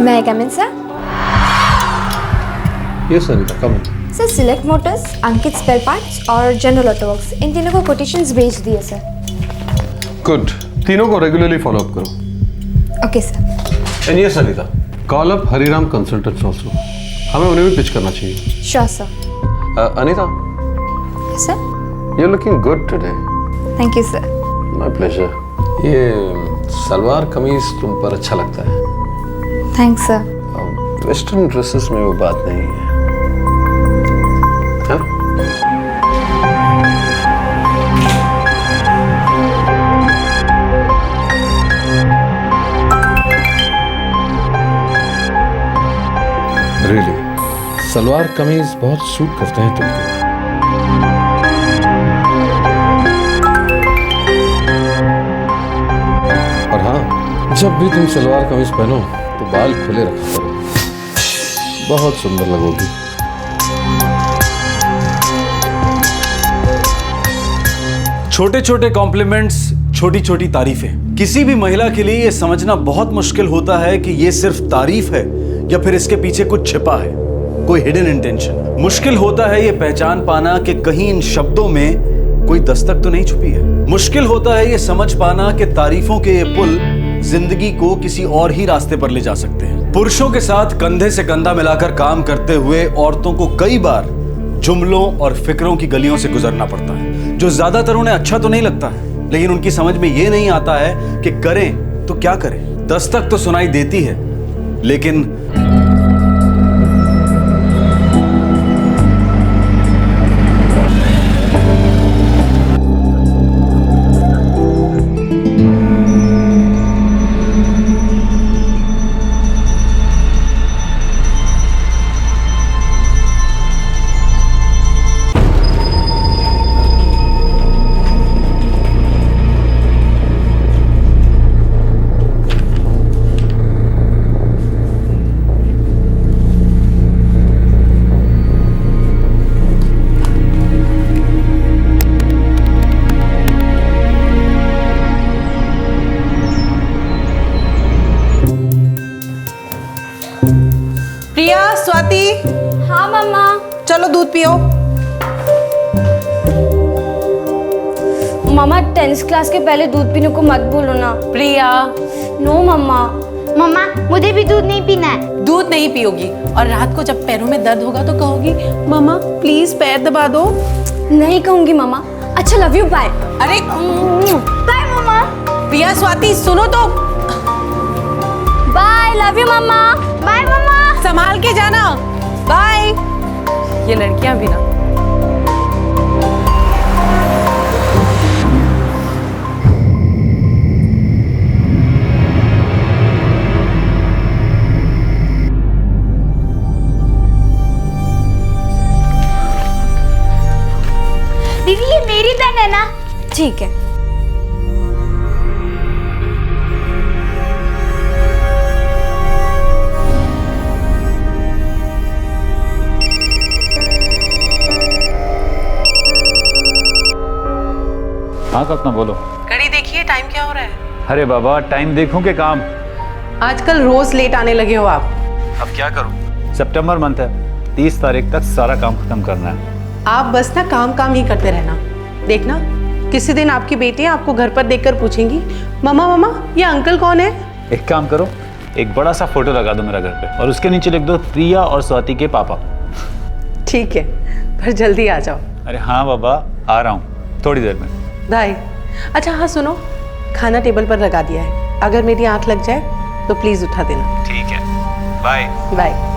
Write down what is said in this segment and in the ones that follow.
May I come in, sir? Yes, Anita, come in. Sir Select Motors, Ankit spare parts और General Auto Works, इन तीनों को quotations भेज दिए सर। गुड, तीनों को रेगुलरली फॉलो अप करो। Okay sir. And yes Anita, call up Hariram Consultants also. हमें उन्हें भी पिच करना चाहिए। Sure sir. Anita, sir you are looking good today. Thank you sir. My pleasure. ये सलवार कमीज तुम पर अच्छा लगता है। Thanks sir. वेस्टर्न ड्रेसेस में वो बात नहीं है, है? Really, सलवार कमीज बहुत सूट करते हैं तुमको। और हाँ, जब भी तुम सलवार कमीज पहनो तो बाल खुले रखा करो, बहुत सुंदर लगोगी। छोटे छोटे कॉम्प्लीमेंट्स, छोटी छोटी तारीफें। किसी भी महिला के लिए यह समझना बहुत मुश्किल होता है कि यह सिर्फ तारीफ है या फिर इसके पीछे कुछ छिपा है, कोई हिडन इंटेंशन। मुश्किल होता है यह पहचान पाना कि कहीं इन शब्दों में कोई दस्तक तो नहीं छुपी है। मुश्किल होता है यह समझ पाना कि तारीफों के ये पुल जिंदगी को किसी और ही रास्ते पर ले जा सकते हैं। पुरुषों के साथ कंधे से कंधा मिलाकर काम करते हुए औरतों को कई बार जुमलों और फिक्रों की गलियों से गुजरना पड़ता है, जो ज्यादातर उन्हें अच्छा तो नहीं लगता है, लेकिन उनकी समझ में यह नहीं आता है कि करें तो क्या करें। दस्तक तो सुनाई देती है, लेकिन स्वाति। हाँ मम्मा। चलो दूध पियो। मम्मा 10th क्लास के पहले दूध पीने को मत बोलो ना। प्रिया। नो मम्मा। मम्मा मुझे भी दूध नहीं पीना है। दूध नहीं पियोगी और रात को जब पैरों में दर्द होगा तो कहोगी मम्मा प्लीज पैर दबा दो। नहीं कहूंगी मम्मा। अच्छा लव यू, बाय। अरे बाय मम्मा। प्रिया स्वाति सुनो तो। Bye, love you mamma. Bye मम्मा। संभाल के जाना। बाय। ये लड़कियां भी ना। दीदी ये मेरी पेन है ना? ठीक है। हाँ कल्पना बोलो। घड़ी देखिए टाइम क्या हो रहा है। अरे बाबा टाइम देखूं के काम। आजकल रोज लेट आने लगे हो आप। अब क्या करूं? सितंबर मंथ है, 30 तारीख तक सारा काम खत्म करना है। आप बस ना काम ही करते रहना। देखना किसी दिन आपकी बेटी आपको घर पर देखकर पूछेंगी मम्मा मम्मा ये अंकल कौन है। एक काम करो, एक बड़ा सा फोटो लगा दो मेरा घर पे और उसके नीचे लिख दो प्रिया और स्वाति के पापा। ठीक है पर जल्दी आ जाओ। अरे हाँ बाबा आ रहा हूँ थोड़ी देर में। बाय। अच्छा हाँ सुनो, खाना टेबल पर लगा दिया है, अगर मेरी आंख लग जाए तो प्लीज उठा देना। ठीक है, बाय बाय।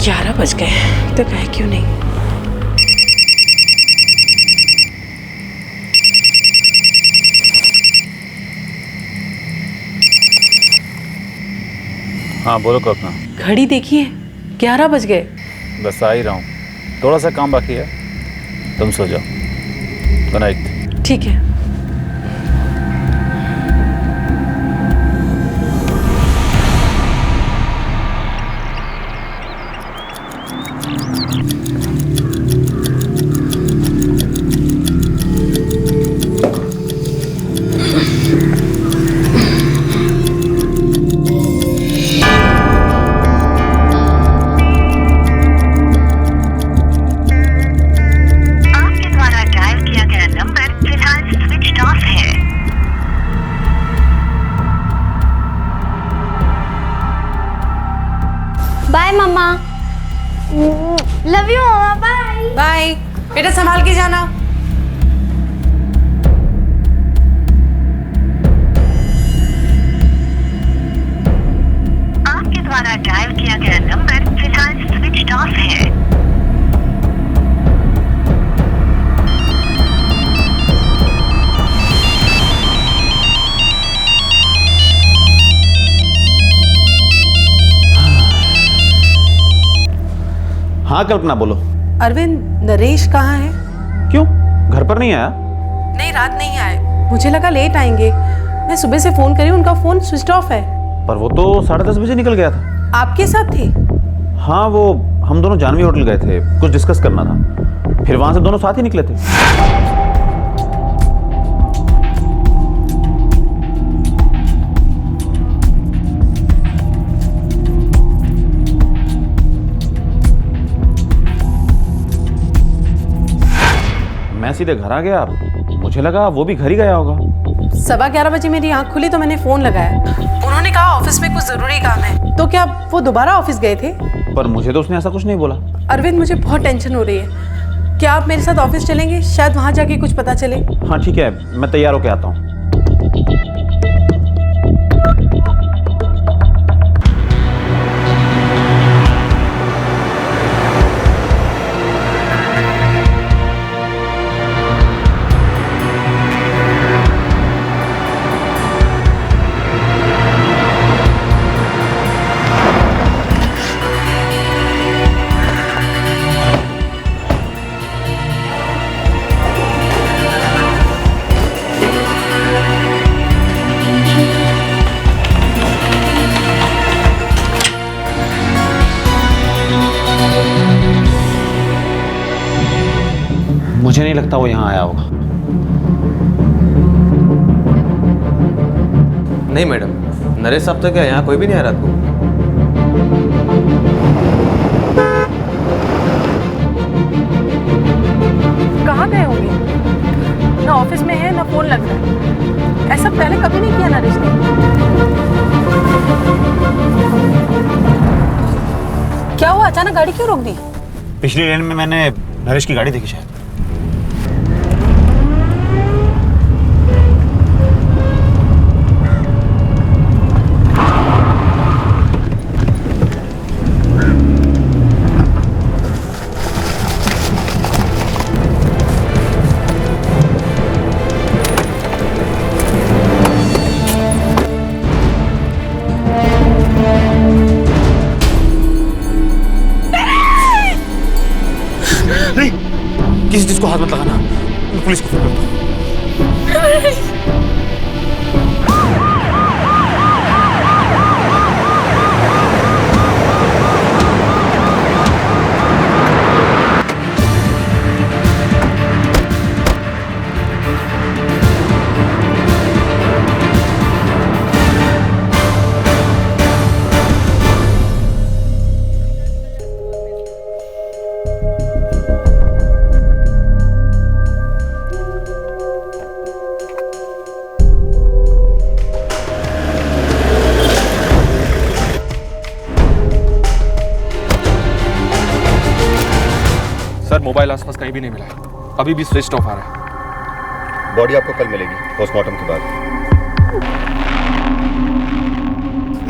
11 बज गए तो कहे क्यों नहीं। हाँ बोलो कल्पना। घड़ी देखिए 11 बज गए। बस आ ही रहा हूँ, थोड़ा सा काम बाकी है, तुम सो जाओ। Good night. ठीक है। Bye mamma. Love you mamma, bye. Bye बेटा, संभाल के जाना। आपके द्वारा डायल किया गया नंबर फिलहाल स्विच ऑफ है। हाँ कल्पना बोलो। अरविंद, नरेश कहाँ है? क्यों, घर पर नहीं आया? नहीं, रात नहीं आए, मुझे लगा लेट आएंगे। मैं सुबह से फोन करी, उनका फोन स्विच ऑफ है। पर वो तो 10:30 बजे निकल गया था। आपके साथ थे? हाँ, वो हम दोनों जानवी होटल गए थे, कुछ डिस्कस करना था, फिर वहां से दोनों साथ ही निकले थे। मैं सीधे घर आ गया, मुझे लगा वो भी घर ही गया होगा। 11:15 बजे मेरी आंख खुली तो मैंने फोन लगाया। उन्होंने कहा ऑफिस में कुछ जरूरी काम है। तो क्या वो दोबारा ऑफिस गए थे? पर मुझे तो उसने ऐसा कुछ नहीं बोला। अरविंद, मुझे बहुत टेंशन हो रही है। क्या आप मेरे साथ ऑफिस चलेंगे? शायद वहां जाके कुछ पता चले। हाँ ठीक है, मैं तैयार होके आता हूँ। मुझे नहीं लगता वो यहाँ आया होगा। नहीं मैडम, नरेश साहब तो क्या यहाँ कोई भी नहीं आ रात को? कहाँ गए होंगे? ना ऑफिस में है ना फोन लग रहा है। ऐसा पहले कभी नहीं किया नरेश ने। क्या हुआ, अचानक गाड़ी क्यों रोक दी? पिछली लेन में मैंने नरेश की गाड़ी देखी शायद। किसी चीज को हाथ मत लगाना, मैं पुलिस को फोन करता हूँ। सर मोबाइल आसपास कहीं भी नहीं मिला है, अभी भी स्विच ऑफ आ रहा है। बॉडी आपको कल मिलेगी पोस्टमार्टम के बाद।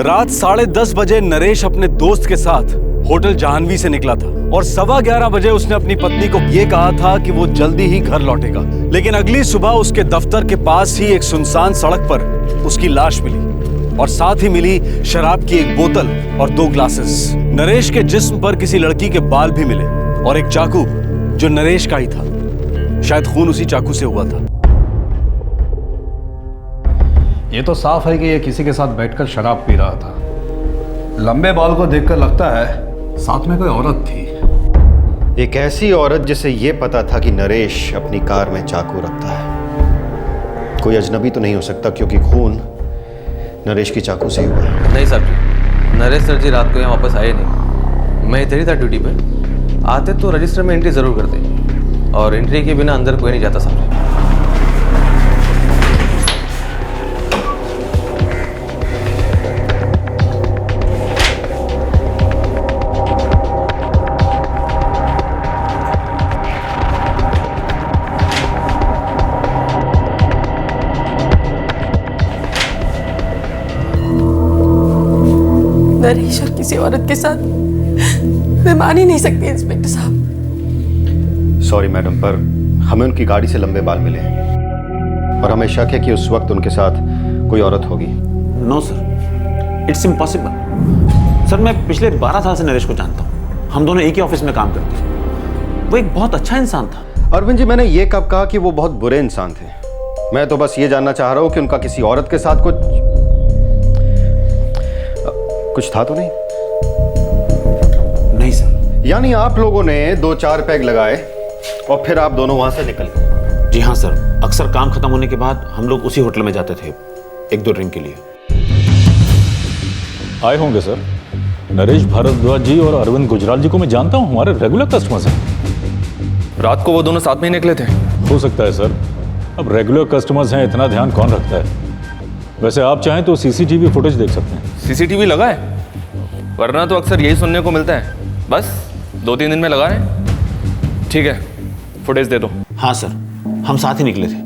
रात 10:30 बजे नरेश अपने दोस्त के साथ होटल जाह्नवी से निकला था और 11:15 बजे उसने अपनी पत्नी को यह कहा था कि वो जल्दी ही घर लौटेगा। लेकिन अगली सुबह उसके दफ्तर के पास ही एक सुनसान सड़क पर उसकी लाश मिली और साथ ही मिली शराब की एक बोतल और 2 ग्लासेस। नरेश के जिस्म पर किसी लड़की के बाल भी मिले और एक चाकू जो नरेश का ही था। शायद खून उसी चाकू से हुआ था। ये तो साफ है कि ये किसी के साथ बैठकर शराब पी रहा था। लंबे बाल को देखकर लगता है साथ में कोई औरत थी। एक ऐसी औरत जिसे ये पता था कि नरेश अपनी कार में चाकू रखता है। कोई अजनबी तो नहीं हो सकता क्योंकि खून नरेश की चाकू से ही हुआ है। नहीं साहब जी, नरेश सर जी रात को यहाँ वापस आए नहीं। मैं इधर ही था ड्यूटी पे। आते तो रजिस्टर में एंट्री ज़रूर करते और एंट्री के बिना अंदर कोई नहीं जाता साहब जी। नरेश और किसी औरत के साथ मैं मान ही नहीं सकती इंस्पेक्टर साहब। सॉरी मैडम, पर हमें उनकी गाड़ी से लंबे बाल मिले हैं और हमें शक है कि उस वक्त उनके साथ कोई औरत होगी। No sir, it's impossible. Sir मैं पिछले 12 साल से नरेश को जानता हूँ। हम दोनों एक ही ऑफिस में काम करते हैं। वो एक बहुत अच्छा इंसान था। अरविंद जी, मैंने ये कब कहा कि वो बहुत बुरे इंसान थे? मैं तो बस ये जानना चाह रहा हूँ कि उनका किसी औरत के साथ कुछ था तो नहीं? नहीं सर। यानी आप लोगों ने 2-4 पैग लगाए और फिर आप दोनों वहां से निकल गए? जी हाँ सर, अक्सर काम खत्म होने के बाद हम लोग उसी होटल में जाते थे 1-2 ड्रिंक के लिए। आए होंगे सर। नरेश भारद्वाज जी और अरविंद गुजराल जी को मैं जानता हूँ, हमारे रेगुलर कस्टमर्स हैं। रात को वो दोनों साथ में ही निकले थे। हो सकता है सर, अब रेगुलर कस्टमर्स हैं, इतना ध्यान कौन रखता है। वैसे आप चाहें तो सीसीटीवी फुटेज देख सकते हैं। सीसीटीवी लगा है? वरना तो अक्सर यही सुनने को मिलता है, बस 2-3 दिन में लगा है। ठीक है, फुटेज दे दो। हाँ सर, हम साथ ही निकले थे।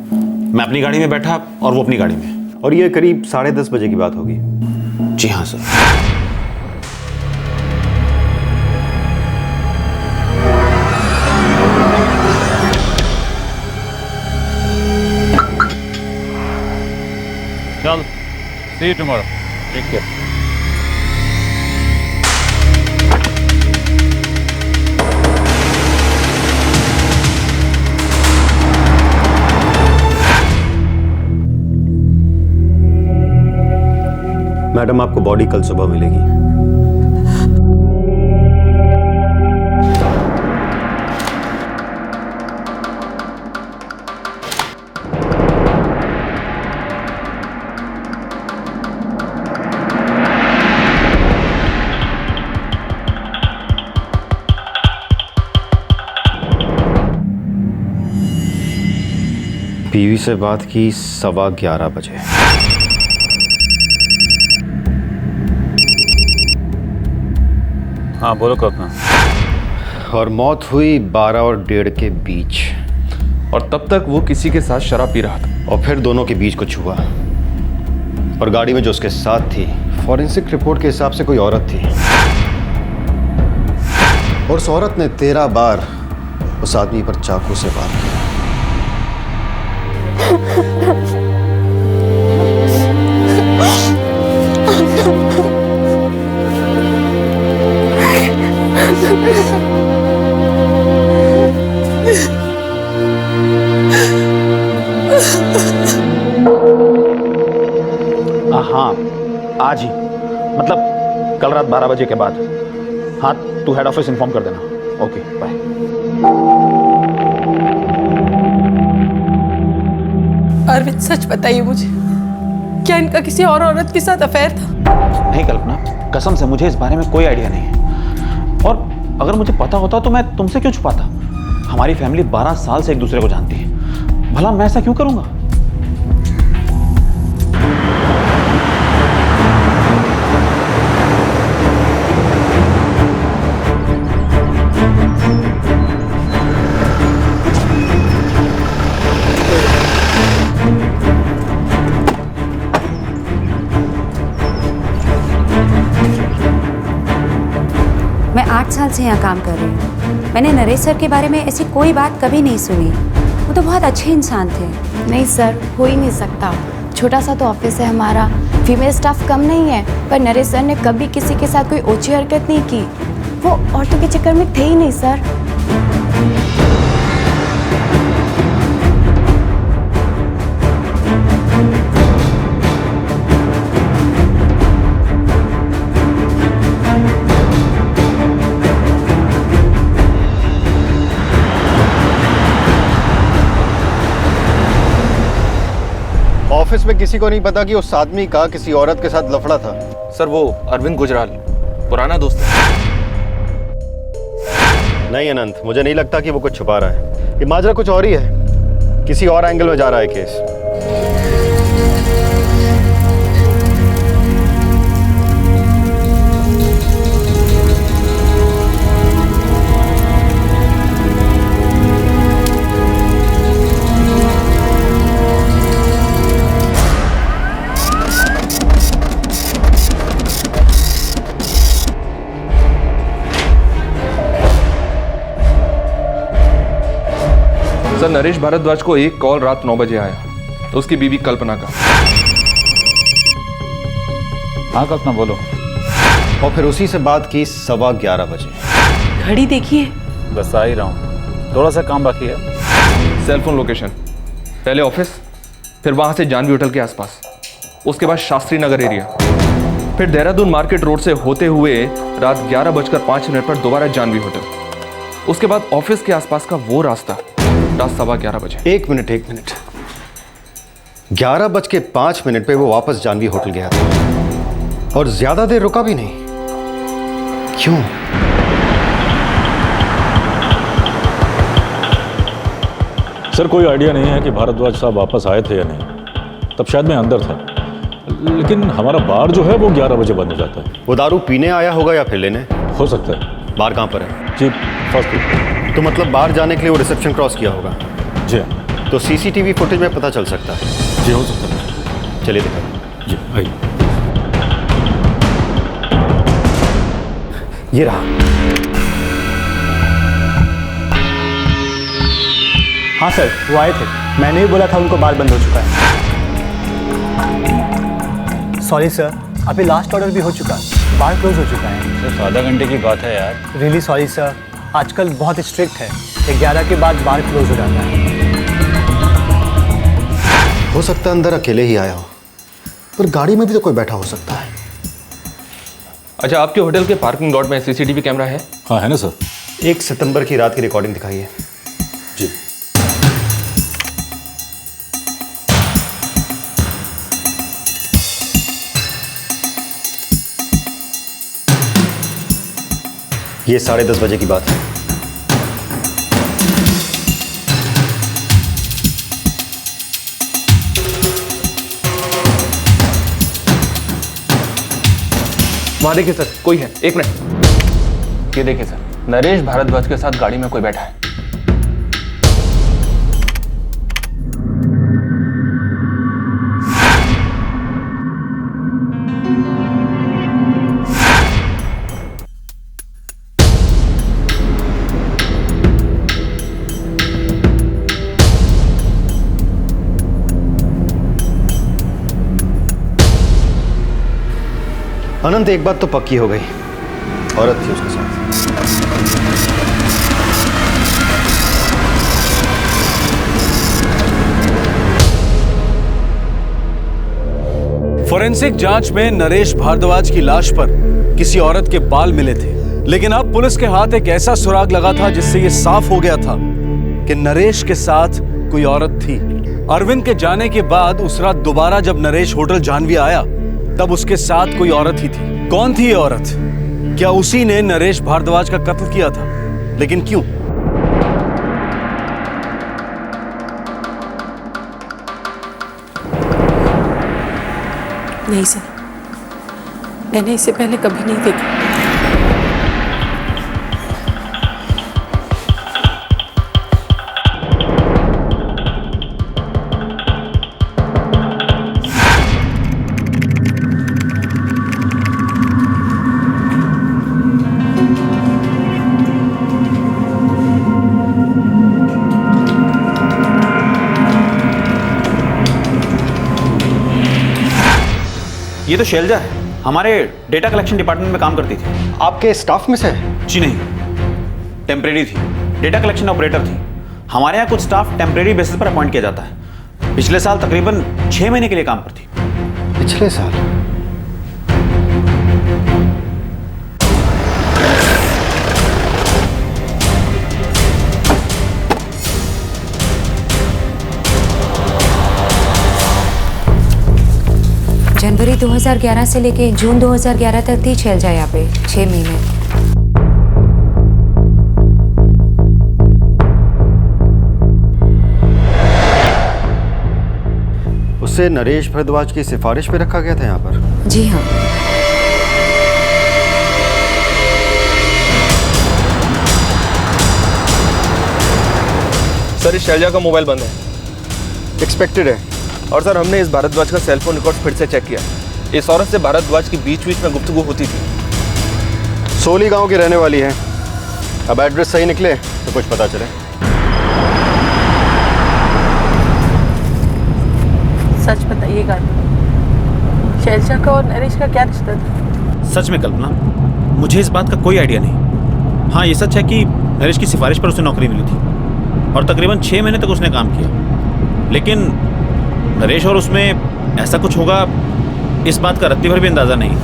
मैं अपनी गाड़ी में बैठा और वो अपनी गाड़ी में। और ये करीब 10:30 बजे की बात होगी? जी हाँ सर। चल, see you tomorrow. Take care. Madam, आपको बॉडी कल सुबह मिलेगी। बीवी से बात की 11:15 बजे। हाँ बोलो कल्पना। और मौत हुई 12 और 1:30 के बीच। और तब तक वो किसी के साथ शराब पी रहा था। और फिर दोनों के बीच कुछ हुआ और गाड़ी में जो उसके साथ थी, फॉरेंसिक रिपोर्ट के हिसाब से कोई औरत थी और उस औरत ने 13 बार उस आदमी पर चाकू से वार किया। हाँ, आज ही, मतलब कल रात 12 बजे के बाद। हाँ, तू हेड ऑफिस इन्फॉर्म कर देना। Okay, bye. अरविंद, सच बताइए मुझे, क्या इनका किसी और औरत के साथ अफेयर था? नहीं कल्पना, कसम से मुझे इस बारे में कोई आइडिया नहीं है। और अगर मुझे पता होता तो मैं तुमसे क्यों छुपाता? हमारी फैमिली 12 साल से एक दूसरे को जानती है। भला मैं ऐसा क्यों करूंगा? मैं 8 साल से यहाँ काम कर रही हूँ। मैंने नरेश सर के बारे में ऐसी कोई बात कभी नहीं सुनी। वो तो बहुत अच्छे इंसान थे। नहीं सर, हो ही नहीं सकता। छोटा सा तो ऑफिस है हमारा, फीमेल स्टाफ कम नहीं है, पर नरेश सर ने कभी किसी के साथ कोई ओछी हरकत नहीं की। वो औरतों के चक्कर में थे ही नहीं सर। ऑफिस में किसी को नहीं पता कि उस आदमी का किसी औरत के साथ लफड़ा था। सर वो अरविंद गुजराल पुराना दोस्त है। नहीं अनंत, मुझे नहीं लगता कि वो कुछ छुपा रहा है। ये माजरा कुछ और ही है, किसी और एंगल में जा रहा है केस। सर नरेश भारद्वाज को एक कॉल रात 9 बजे आया, तो उसकी बीवी कल्पना का। हाँ कल्पना बोलो। और फिर उसी से बात की 11:15 बजे। घड़ी देखिए। बस आ ही रहा हूँ, थोड़ा सा काम बाकी है। सेल फोन लोकेशन, पहले ऑफिस, फिर वहां से जानवी होटल के आसपास, उसके बाद शास्त्री नगर एरिया, फिर देहरादून मार्केट रोड से होते हुए रात 11:05 पर दोबारा जानवी होटल, उसके बाद ऑफिस के आसपास का वो रास्ता रात 11:15 बजे। एक मिनट 11:05 पे वो वापस जानवी होटल गया था और ज्यादा देर रुका भी नहीं। क्यों? सर कोई आइडिया नहीं है कि भारद्वाज साहब वापस आए थे या नहीं। तब शायद मैं अंदर था, लेकिन हमारा बार जो है वो 11 बजे बंद हो जाता है। वो दारू पीने आया होगा या फिर लेने? हो सकता है। बार कहाँ पर है? जी फर्स्ट फ्लोर। तो मतलब बाहर जाने के लिए वो रिसेप्शन क्रॉस किया होगा। जी तो सीसीटीवी फुटेज में पता चल सकता है। जी हो सकता है। चलिए दिखाइए। जी आइए। ये रहा। हाँ सर, वो आए थे। मैंने ही बोला था उनको बार बंद हो चुका है। सॉरी सर, अभी लास्ट ऑर्डर भी हो चुका, बार क्लोज हो चुका है। सिर्फ आधा घंटे की बात है यार। रियली सॉरी सर, आजकल बहुत स्ट्रिक्ट है, 11 के बाद बार क्लोज हो जाता है। हो सकता है अंदर अकेले ही आया हो, पर गाड़ी में भी तो कोई बैठा हो सकता है। अच्छा, आपके होटल के पार्किंग लॉट में सीसीटीवी कैमरा है? हाँ है ना सर। 1 सितंबर की रात की रिकॉर्डिंग दिखाइए। जी ये 10:30 बजे की बात है। वहां देखिए सर, कोई है। 1 मिनट। ये देखिए सर, नरेश भारद्वाज के साथ गाड़ी में कोई बैठा है। अनंत, एक बात तो पक्की हो गई, औरत थी उसके साथ। फोरेंसिक जांच में नरेश भारद्वाज की लाश पर किसी औरत के बाल मिले थे, लेकिन अब पुलिस के हाथ एक ऐसा सुराग लगा था जिससे यह साफ हो गया था कि नरेश के साथ कोई औरत थी। अरविंद के जाने के बाद उस रात दोबारा जब नरेश होटल जानवी आया, तब उसके साथ कोई औरत ही थी। कौन थी ये औरत? क्या उसी ने नरेश भारद्वाज का कत्ल किया था? लेकिन क्यों? नहीं सर, मैंने इसे पहले कभी नहीं देखा। ये तो शैलजा है, हमारे डेटा कलेक्शन डिपार्टमेंट में काम करती थी। आपके स्टाफ में से? जी नहीं, टेम्परेरी थी, डेटा कलेक्शन ऑपरेटर थी। हमारे यहाँ कुछ स्टाफ टेम्परेरी बेसिस पर अपॉइंट किया जाता है। पिछले साल तकरीबन 6 महीने के लिए काम पर थी। पिछले साल? जनवरी 2011 से लेके जून 2011 तक थी शैलजा यहाँ पे, 6 महीने। उसे नरेश भारद्वाज की सिफारिश पे रखा गया था यहाँ पर? जी हाँ। सर, इस शैलजा का मोबाइल बंद है। एक्सपेक्टेड है। और सर, हमने इस भारद्वाज का सेलफोन रिकॉर्ड फिर से चेक किया। इस औरत से भारद्वाज की बीच बीच में गुफ्तगू होती थी। सोली गांव की रहने वाली है। अब एड्रेस सही निकले तो कुछ पता चले। सच बताइएगा, शैलजा का और नरेश का क्या रिश्ता था? सच में कल्पना, मुझे इस बात का कोई आइडिया नहीं। हाँ, ये सच है कि नरेश की सिफारिश पर उसे नौकरी मिली थी और तकरीबन 6 महीने तक उसने काम किया। लेकिन नरेश और उसमें ऐसा कुछ होगा, इस बात का रत्ती भर भी अंदाजा नहीं।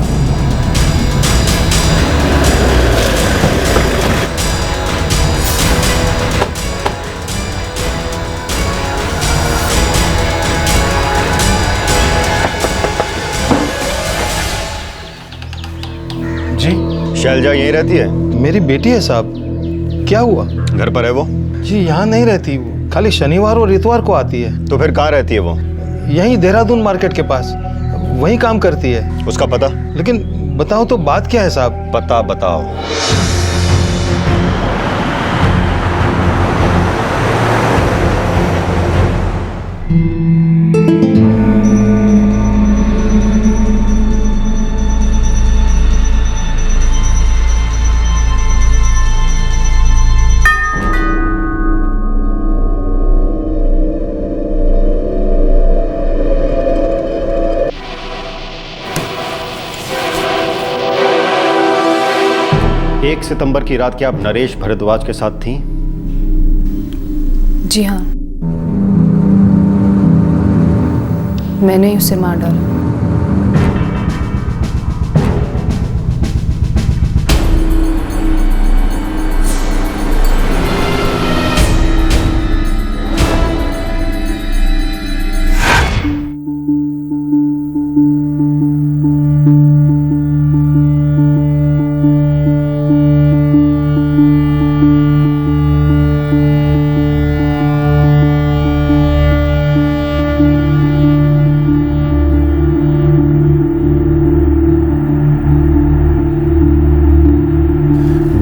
जी, शैलजा यहीं रहती है? मेरी बेटी है साहब। क्या हुआ? घर पर है वो? जी, यहाँ नहीं रहती वो, खाली शनिवार और इतवार को आती है। तो फिर कहाँ रहती है वो? यहीं देहरादून मार्केट के पास, वहीं काम करती है। उसका पता? लेकिन बताओ तो बात क्या है साहब? पता बताओ। एक सितंबर की रात क्या आप नरेश भारद्वाज के साथ थीं? जी हाँ, मैंने ही उसे मार डाला।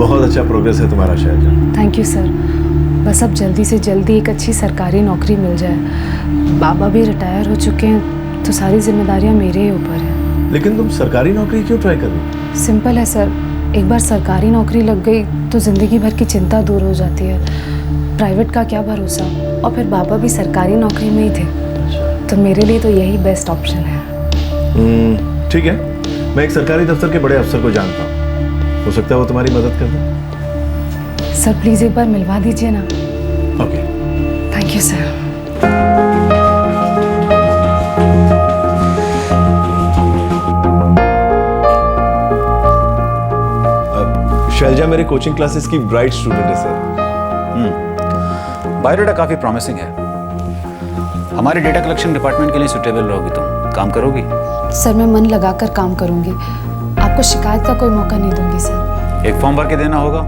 बहुत अच्छा प्रोग्रेस है तुम्हारा शैलजा। Thank you sir. बस अब जल्दी से जल्दी एक अच्छी सरकारी नौकरी मिल जाए। बाबा भी रिटायर हो चुके हैं तो सारी जिम्मेदारियां मेरे ही ऊपर हैं। लेकिन तुम सरकारी नौकरी क्यों ट्राई कर रही हो? सिंपल है सर, एक बार सरकारी नौकरी लग गई तो ज़िंदगी भर की चिंता दूर हो जाती है। प्राइवेट का क्या भरोसा, और फिर बाबा भी सरकारी नौकरी में ही थे, तो मेरे लिए तो यही बेस्ट ऑप्शन है। ठीक है, मैं एक सरकारी दफ्तर के बड़े अफसर को जानता हूँ, हो सकता है वो तुम्हारी मदद कर दे। सर प्लीज़ एक बार मिलवा दीजिए ना। Okay, thank you sir. Shailaja मेरे कोचिंग क्लासेस की ब्राइट स्टूडेंट है सर। बायोडाटा काफ़ी प्रॉमिसिंग है। हमारे डेटा कलेक्शन डिपार्टमेंट के लिए सुटेबल रहोगी तुम। काम करोगी? सर मैं मन लगाकर काम करूंगी, आपको शिकायत का कोई मौका नहीं दूंगी सर। एक फॉर्म भर के देना होगा,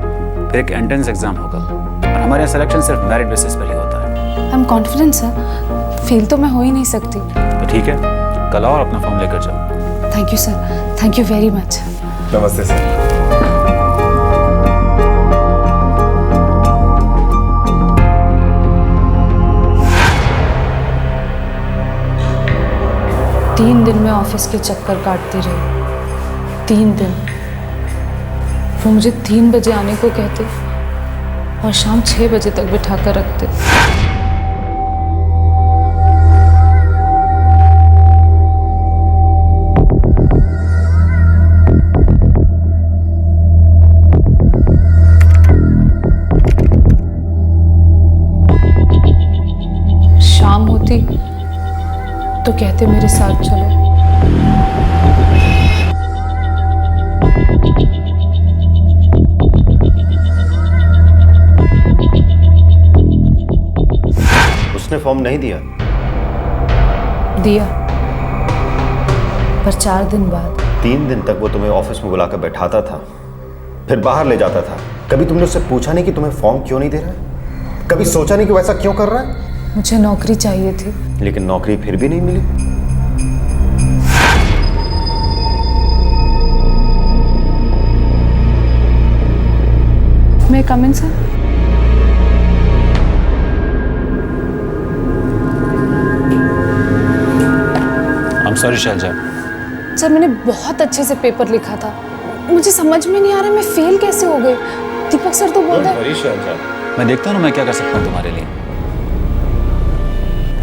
फिर एक एंट्रेंस एग्जाम होगा, और हमारे यहाँ सिलेक्शन सिर्फ मेरिट बेसिस पर ही होता है। I am confident sir, fail तो मैं हो ही नहीं सकती। तो ठीक है, कल आओ और अपना फॉर्म लेकर जाओ। Thank you sir, thank you very much. नमस्ते सर। तीन दिन में ऑफिस के चक्कर काटती रही, 3 दिन। वो मुझे 3 बजे आने को कहते और शाम 6 बजे तक बिठा कर रखते। होती तो कहते मेरे साथ चलो। उसने फॉर्म नहीं दिया? दिया, पर 4 दिन बाद। 3 दिन तक वो तुम्हें ऑफिस में बुलाकर बैठाता था, फिर बाहर ले जाता था। कभी तुमने उससे पूछा नहीं कि तुम्हें फॉर्म क्यों नहीं दे रहा है? कभी सोचा नहीं कि वैसा क्यों कर रहा है? मुझे नौकरी चाहिए थी। लेकिन नौकरी फिर भी नहीं मिली। मैं come in sir? I'm sorry Shailaja. Sir मैंने बहुत अच्छे से पेपर लिखा था, मुझे समझ में नहीं आ रहा मैं फेल कैसे हो गई। दीपक सर तो बोल रहे शैलजा, मैं देखता हूँ ना मैं क्या कर सकता हूँ तुम्हारे लिए।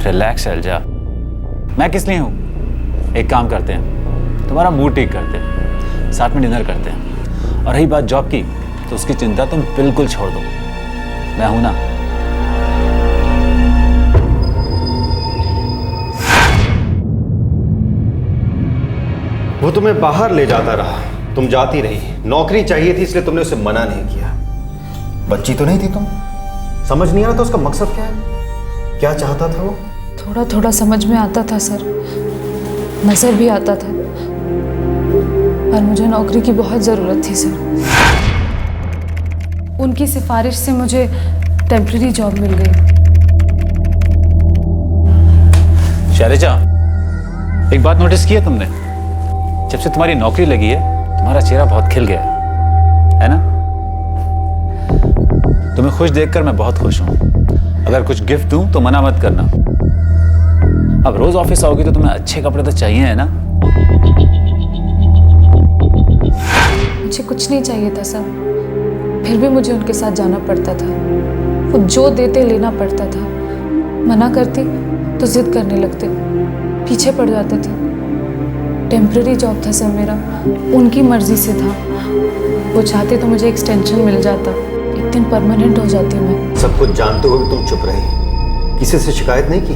रिलैक्स शैलजा, मैं किस लिए हूँ। एक काम करते हैं, तुम्हारा मूड ठीक करते हैं, साथ में डिनर करते हैं। और रही बात जॉब की, तो उसकी चिंता तुम बिल्कुल छोड़ दो, मैं हूं ना। वो तुम्हें बाहर ले जाता रहा, तुम जाती रही। नौकरी चाहिए थी इसलिए तुमने उसे मना नहीं किया। बच्ची तो नहीं थी तुम? समझ नहीं आ रहा था उसका मकसद क्या है, क्या चाहता था वो? थोड़ा थोड़ा समझ में आता था सर, नजर भी आता था, पर मुझे नौकरी की बहुत जरूरत थी सर। उनकी सिफारिश से मुझे टेम्परेरी जॉब मिल गई। शैलजा, एक बात नोटिस की है तुमने? जब से तुम्हारी नौकरी लगी है, तुम्हारा चेहरा बहुत खिल गया है ना? तुम्हें खुश देखकर मैं बहुत खुश हूं। अगर कुछ गिफ्ट दूं तो मना मत करना। अब रोज ऑफिस आओगी तो तुम्हें अच्छे कपड़े तो चाहिए है ना? मुझे कुछ नहीं चाहिए था सर, फिर भी मुझे उनके साथ जाना पड़ता था। वो जो देते लेना पड़ता था। मना करती तो जिद करने लगते, पीछे पड़ जाते थे। टेम्परेरी जॉब था सर मेरा, उनकी मर्जी से था। वो चाहते तो मुझे एक्सटेंशन मिल जाता, एक दिन परमानेंट हो जाती मैं। सब कुछ जानते हुए भी तुम चुप रही, किसी से शिकायत नहीं की?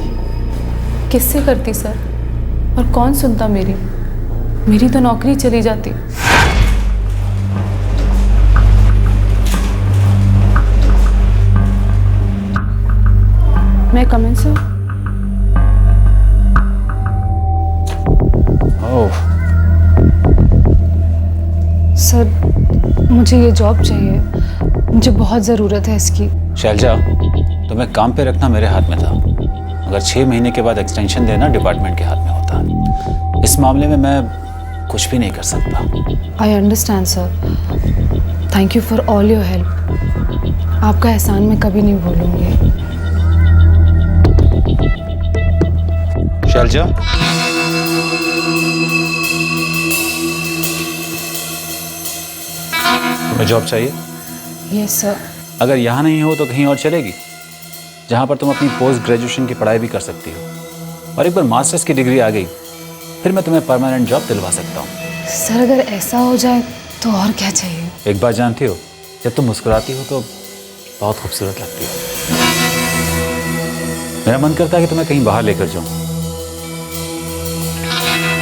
किससे करती सर, और कौन सुनता मेरी तो नौकरी चली जाती। मैं कम इन सर? सर मुझे ये जॉब चाहिए, मुझे बहुत ज़रूरत है इसकी। शैलजा, तुम्हें काम पे रखना मेरे हाथ में था, अगर 6 महीने के बाद एक्सटेंशन देना डिपार्टमेंट के हाथ में होता। इस मामले में मैं कुछ भी नहीं कर सकता। I understand sir, thank you for all your help. आपका एहसान मैं कभी नहीं भूलूंगी। शैलजा, तुम्हें जॉब चाहिए? Yes sir. अगर यहाँ नहीं हो तो कहीं और चलेगी, जहाँ पर तुम अपनी पोस्ट ग्रेजुएशन की पढ़ाई भी कर सकती हो। और एक बार मास्टर्स की डिग्री आ गई, फिर मैं तुम्हें परमानेंट जॉब दिलवा सकता हूँ। सर अगर ऐसा हो जाए तो और क्या चाहिए? एक बात जानती हो, जब तुम मुस्कुराती हो तो बहुत खूबसूरत लगती हो। मेरा मन करता है कि तुम्हें कहीं बाहर लेकर जाऊँ।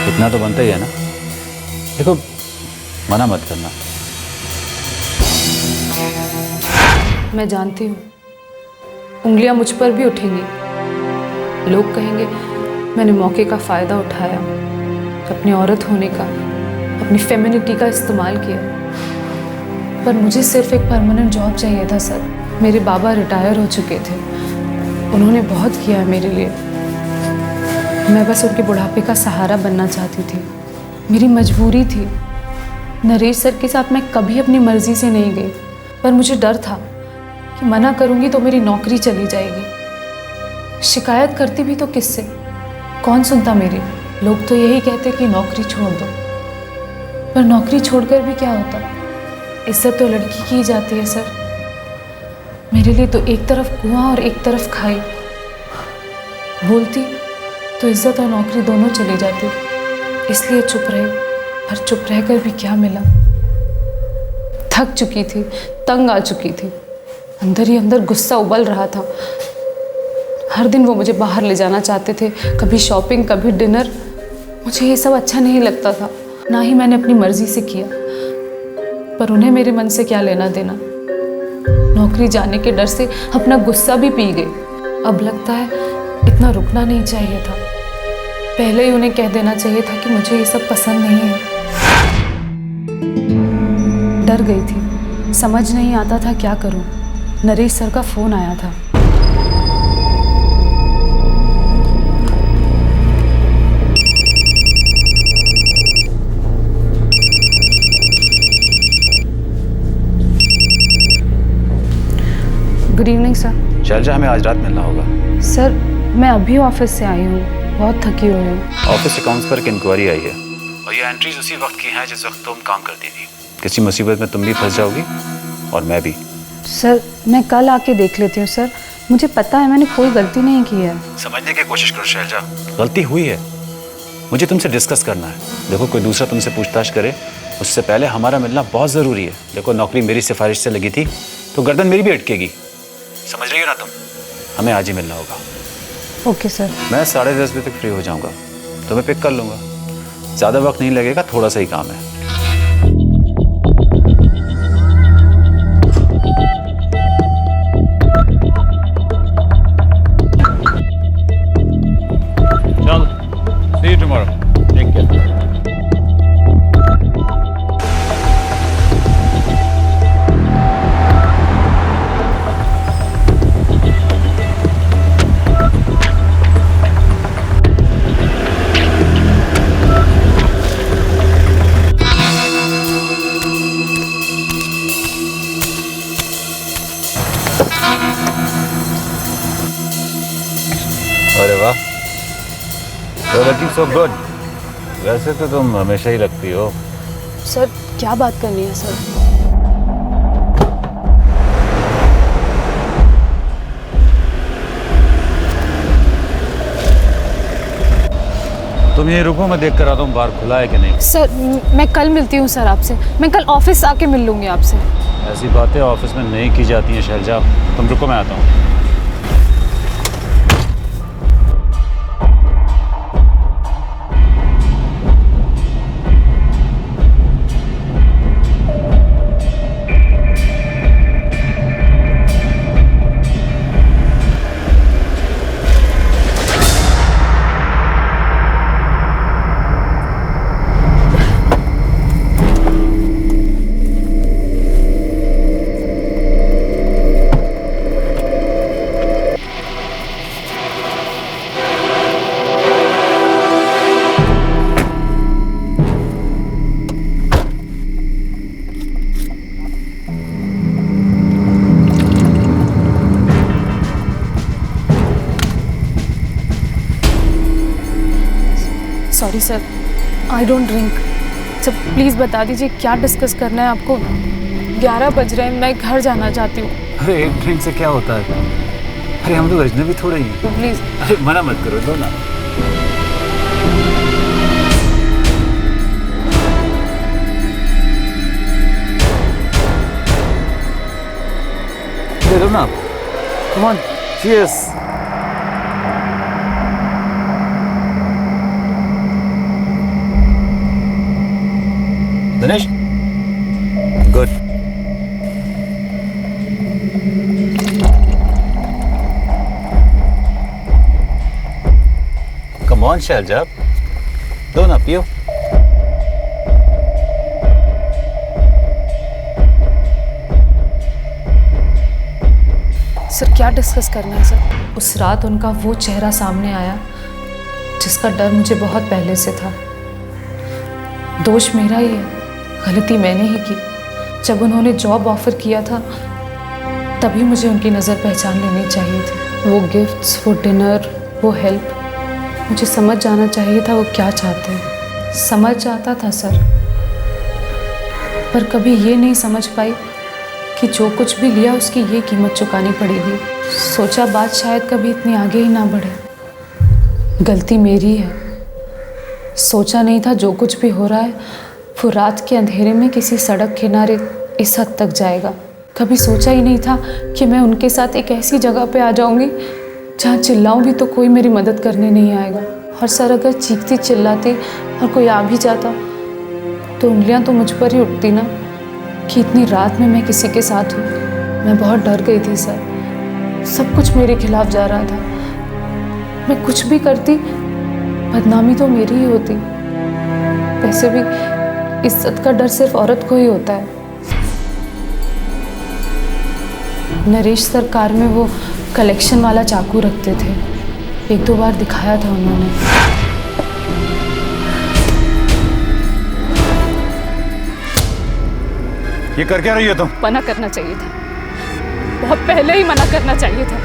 इतना तो बनता ही है ना। देखो, मना मत करना। मैं जानती हूँ उंगलियां मुझ पर भी उठेंगी। लोग कहेंगे मैंने मौके का फ़ायदा उठाया, अपनी औरत होने का, अपनी फेमिनिटी का इस्तेमाल किया। पर मुझे सिर्फ एक परमानेंट जॉब चाहिए था सर। मेरे बाबा रिटायर हो चुके थे, उन्होंने बहुत किया है मेरे लिए। मैं बस उनके बुढ़ापे का सहारा बनना चाहती थी, मेरी मजबूरी थी। नरेश सर के साथ मैं कभी अपनी मर्जी से नहीं गई, पर मुझे डर था कि मना करूंगी तो मेरी नौकरी चली जाएगी। शिकायत करती भी तो किससे, कौन सुनता मेरी? लोग तो यही कहते कि नौकरी छोड़ दो, पर नौकरी छोड़कर भी क्या होता? इज्जत तो लड़की की ही जाती है सर। मेरे लिए तो एक तरफ कुआं और एक तरफ खाई। बोलती तो इज्जत और नौकरी दोनों चली जाती, इसलिए चुप रही। पर चुप रहकर भी क्या मिला? थक चुकी थी, तंग आ चुकी थी, अंदर ही अंदर गुस्सा उबल रहा था। हर दिन वो मुझे बाहर ले जाना चाहते थे, कभी शॉपिंग कभी डिनर। मुझे ये सब अच्छा नहीं लगता था, ना ही मैंने अपनी मर्जी से किया। पर उन्हें मेरे मन से क्या लेना देना। नौकरी जाने के डर से अपना गुस्सा भी पी गई। अब लगता है इतना रुकना नहीं चाहिए था, पहले ही उन्हें कह देना चाहिए था कि मुझे ये सब पसंद नहीं है। डर गई थी, समझ नहीं आता था क्या करूं। नरेश सर का फोन आया था। Good evening sir. शैलजा, हमें आज रात मिलना होगा। सर मैं अभी ऑफिस से आई हूँ, बहुत थकी हुई हूँ। ऑफिस अकाउंट्स पर एक इंक्वायरी आई है और ये एंट्रीज उसी वक्त की हैं जिस वक्त तुम काम करती थी। किसी मुसीबत में तुम भी फंस जाओगी और मैं भी। सर मैं कल आके देख लेती हूँ सर, मुझे पता है मैंने कोई गलती नहीं की है। समझने की कोशिश करो शैलजा, गलती हुई है, मुझे तुमसे डिस्कस करना है। देखो कोई दूसरा तुमसे पूछताछ करे उससे पहले हमारा मिलना बहुत ज़रूरी है। देखो नौकरी मेरी सिफारिश से लगी थी तो गर्दन मेरी भी अटकेगी, समझ रही हो ना तुम? हमें आज ही मिलना होगा। Okay sir. मैं 10:30 बजे तक फ्री हो जाऊंगा, तो मैं पिक कर लूँगा। ज़्यादा वक्त नहीं लगेगा, थोड़ा सा ही काम है। चल, see you tomorrow. Take care. अरे वाह, you're looking so good. वैसे तो तुम हमेशा ही लगती हो। सर क्या बात करनी है सर? तुम यहीं रुको, मैं देख कर आता हूँ बाहर खुला है कि नहीं। सर मैं कल मिलती हूँ सर आपसे, मैं कल ऑफिस आके मिल लूँगी आपसे। ऐसी बातें ऑफिस में नहीं की जाती हैं शैलजा, तुम रुको मैं आता हूँ। Sorry sir, I don't drink. Sir please बता दीजिए क्या डिस्कस करना है आपको। 11 बज रहे हैं, मैं घर जाना चाहती हूँ। अरे एक ड्रिंक से क्या होता है? अरे हम लोग अजनबी थोड़े ही हैं। प्लीज़। अरे मना मत करो, दो ना। दे दो ना, come on, cheers. Dinesh, good. Come on Shailaja, दो ना, पियो। सर क्या डिस्कस करना है सर? उस रात उनका वो चेहरा सामने आया जिसका डर मुझे बहुत पहले से था। दोष मेरा ही है, गलती मैंने ही की। जब उन्होंने जॉब ऑफर किया था तभी मुझे उनकी नज़र पहचान लेनी चाहिए थी। वो गिफ्ट्स, वो डिनर, वो हेल्प, मुझे समझ जाना चाहिए था वो क्या चाहते हैं। समझ जाता था सर, पर कभी ये नहीं समझ पाई कि जो कुछ भी लिया उसकी ये कीमत चुकानी पड़ेगी। सोचा बात शायद कभी इतनी आगे ही ना बढ़े। गलती मेरी है, सोचा नहीं था जो कुछ भी हो रहा है वो रात के अंधेरे में किसी सड़क किनारे इस हद तक जाएगा। कभी सोचा ही नहीं था कि मैं उनके साथ एक ऐसी जगह पे आ जाऊंगी जहाँ चिल्लाऊं भी तो कोई मेरी मदद करने नहीं आएगा। और सर अगर चीखती चिल्लाती और कोई आ भी जाता तो उंगलियां तो मुझ पर ही उठती ना कि इतनी रात में मैं किसी के साथ हूँ। मैं बहुत डर गई थी सर, सब कुछ मेरे खिलाफ जा रहा था। मैं कुछ भी करती बदनामी तो मेरी ही होती। वैसे भी इज्जत का डर सिर्फ औरत को ही होता है। नरेश सर कार में वो कलेक्शन वाला चाकू रखते थे, 1-2 बार दिखाया था उन्होंने। ये कर क्या रही हो तुम? मना करना चाहिए था, बहुत पहले ही मना करना चाहिए था।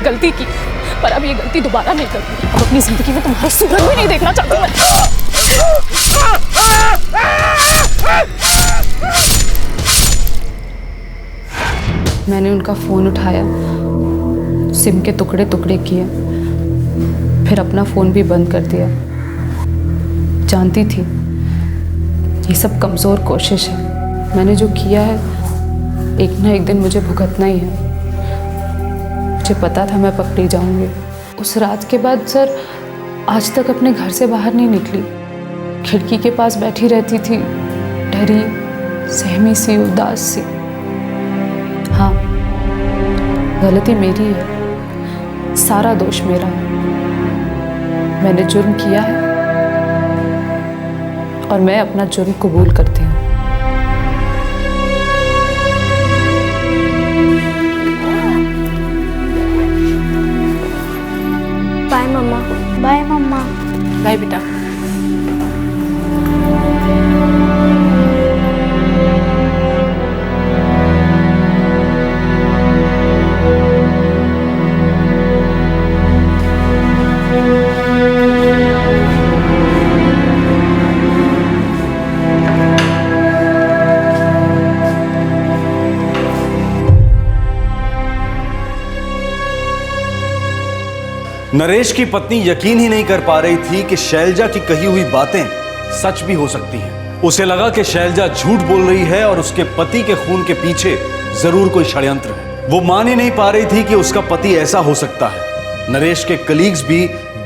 गलती की, पर अब ये गलती दोबारा नहीं करूँगी। अब अपनी जिंदगी में तुम्हारी सुगंध भी नहीं देखना चाहती मैं। मैंने उनका फोन उठाया, सिम के टुकड़े टुकड़े किए, फिर अपना फोन भी बंद कर दिया। जानती थी ये सब कमजोर कोशिश है। मैंने जो किया है एक ना एक दिन मुझे भुगतना ही है। मुझे पता था मैं पकड़ी जाऊंगी। उस रात के बाद सर आज तक अपने घर से बाहर नहीं निकली। खिड़की के पास बैठी रहती थी, डरी, सहमी सी, उदास सी। हाँ, गलती मेरी है, सारा दोष मेरा है। मैंने जुर्म किया है और मैं अपना जुर्म कबूल करती हूँ। बाय मम्मा। बाय मम्मा। बाय बेटा। नरेश की पत्नी यकीन ही नहीं कर पा रही थी कि शैलजा की कही हुई बातें सच भी हो सकती हैं। उसे लगा कि शैलजा झूठ बोल रही है और उसके पति के खून के पीछे जरूर कोई षड्यंत्र है। वो मान ही नहीं पा रही थी कि उसका पति ऐसा हो सकता है। नरेश के कलीग्स भी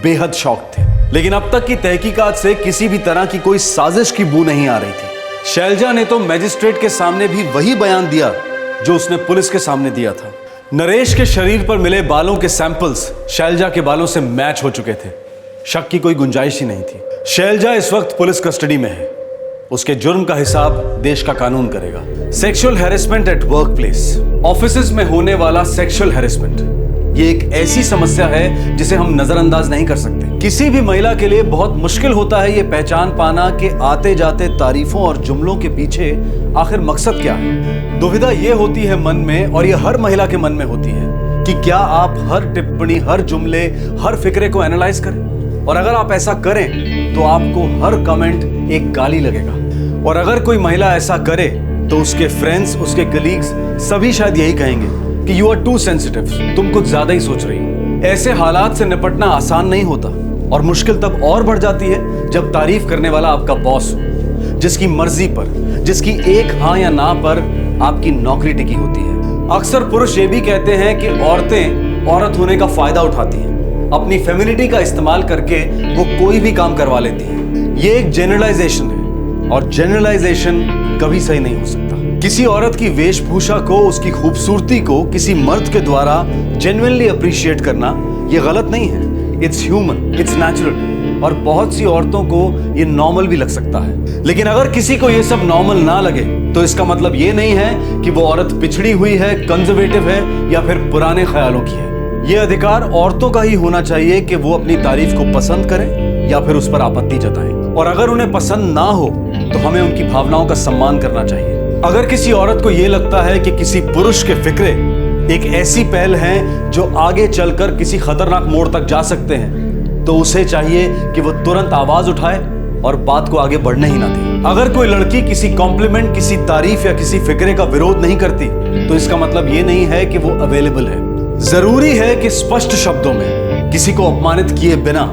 बेहद शॉक थे, लेकिन अब तक की तहकीकात से किसी भी तरह की कोई साजिश की बू नहीं आ रही थी। शैलजा ने तो मैजिस्ट्रेट के सामने भी वही बयान दिया जो उसने पुलिस के सामने दिया था। नरेश के शरीर पर मिले बालों के सैंपल्स शैलजा के बालों से मैच हो चुके थे। शक की कोई गुंजाइश ही नहीं थी। शैलजा इस वक्त पुलिस कस्टडी में है। उसके जुर्म का हिसाब देश का कानून करेगा। Sexual harassment at work place, offices में होने वाला सेक्सुअल हैरेसमेंट, ये एक ऐसी समस्या है जिसे हम नजरअंदाज नहीं कर सकते। किसी भी महिला के लिए बहुत मुश्किल होता है ये पहचान पाना कि आते जाते तारीफों और जुमलों के पीछे आखिर मकसद क्या है। दुविधा ये होती है मन में, और ये हर महिला के मन में होती है कि क्या आप हर टिप्पणी, हर जुमले, हर फिक्रे को एनालाइज करें, और अगर आप ऐसा करें तो आपको हर कमेंट एक गाली लगेगा। और अगर कोई महिला ऐसा करे तो उसके फ्रेंड्स, उसके कलीग्स सभी शायद यही कहेंगे कि यू आर टू सेंसिटिव, तुम कुछ ज्यादा ही सोच रही हो। ऐसे हालात से निपटना आसान नहीं होता, और मुश्किल तब और बढ़ जाती है जब तारीफ करने वाला आपका बॉस हो, जिसकी मर्जी पर, जिसकी एक हाँ या ना पर आपकी नौकरी टिकी होती है। अक्सर पुरुष ये भी कहते हैं कि औरतें औरत होने का फायदा उठाती हैं, अपनी फेमिनिटी का इस्तेमाल करके वो कोई भी काम करवा लेती हैं। ये एक जनरलाइजेशन है, और जनरलाइजेशन कभी सही नहीं हो सकता। किसी औरत की वेशभूषा को, उसकी खूबसूरती को किसी मर्द के द्वारा जेन्युइनली अप्रिशिएट करना ये गलत नहीं है। इट्स ह्यूमन, इट्स नेचुरल, और बहुत सी औरतों को ये नॉर्मल भी लग सकता है। लेकिन अगर किसी को ये सब नॉर्मल ना लगे तो इसका मतलब ये नहीं है कि वो औरत पिछड़ी हुई है, कंजर्वेटिव है, या फिर पुराने ख्यालों की है। ये अधिकार औरतों का ही होना चाहिए कि वो अपनी तारीफ को पसंद करें या फिर उस पर आपत्ति जताएं। और अगर उन्हें पसंद ना हो तो हमें उनकी भावनाओं का सम्मान करना चाहिए। अगर किसी औरत को यह लगता है कि किसी पुरुष के फिक्रे एक ऐसी पहल है जो आगे चलकर किसी खतरनाक मोड़ तक जा सकते हैं, तो उसे चाहिए कि वो तुरंत आवाज उठाए और बात को आगे बढ़ने ही ना दे। अगर कोई लड़की किसी कॉम्प्लीमेंट, किसी तारीफ या किसी फिक्रे का विरोध नहीं करती तो इसका मतलब ये नहीं है कि वो अवेलेबल है। जरूरी है कि स्पष्ट शब्दों में, किसी को अपमानित किए बिना,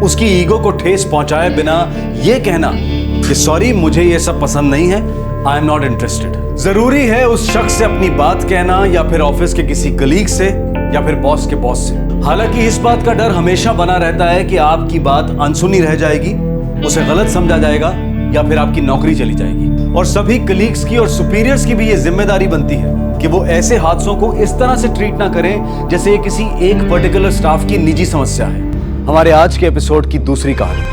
उसकी ईगो को ठेस पहुंचाए बिना ये कहना कि सॉरी मुझे ये सब पसंद नहीं है, आई एम नॉट इंटरेस्टेड। जरूरी है उस शख्स से अपनी बात कहना, या फिर ऑफिस के किसी कलीग से, या फिर बॉस के बॉस से। हालांकि इस बात का डर हमेशा बना रहता है कि आपकी बात अनसुनी रह जाएगी, उसे गलत समझा जाएगा या फिर आपकी नौकरी चली जाएगी। और सभी कलीग्स की और सुपीरियर्स की भी ये जिम्मेदारी बनती है कि वो ऐसे हादसों को इस तरह से ट्रीट ना करें जैसे ये किसी एक पर्टिकुलर स्टाफ की निजी समस्या है। हमारे आज के एपिसोड की दूसरी कहानी।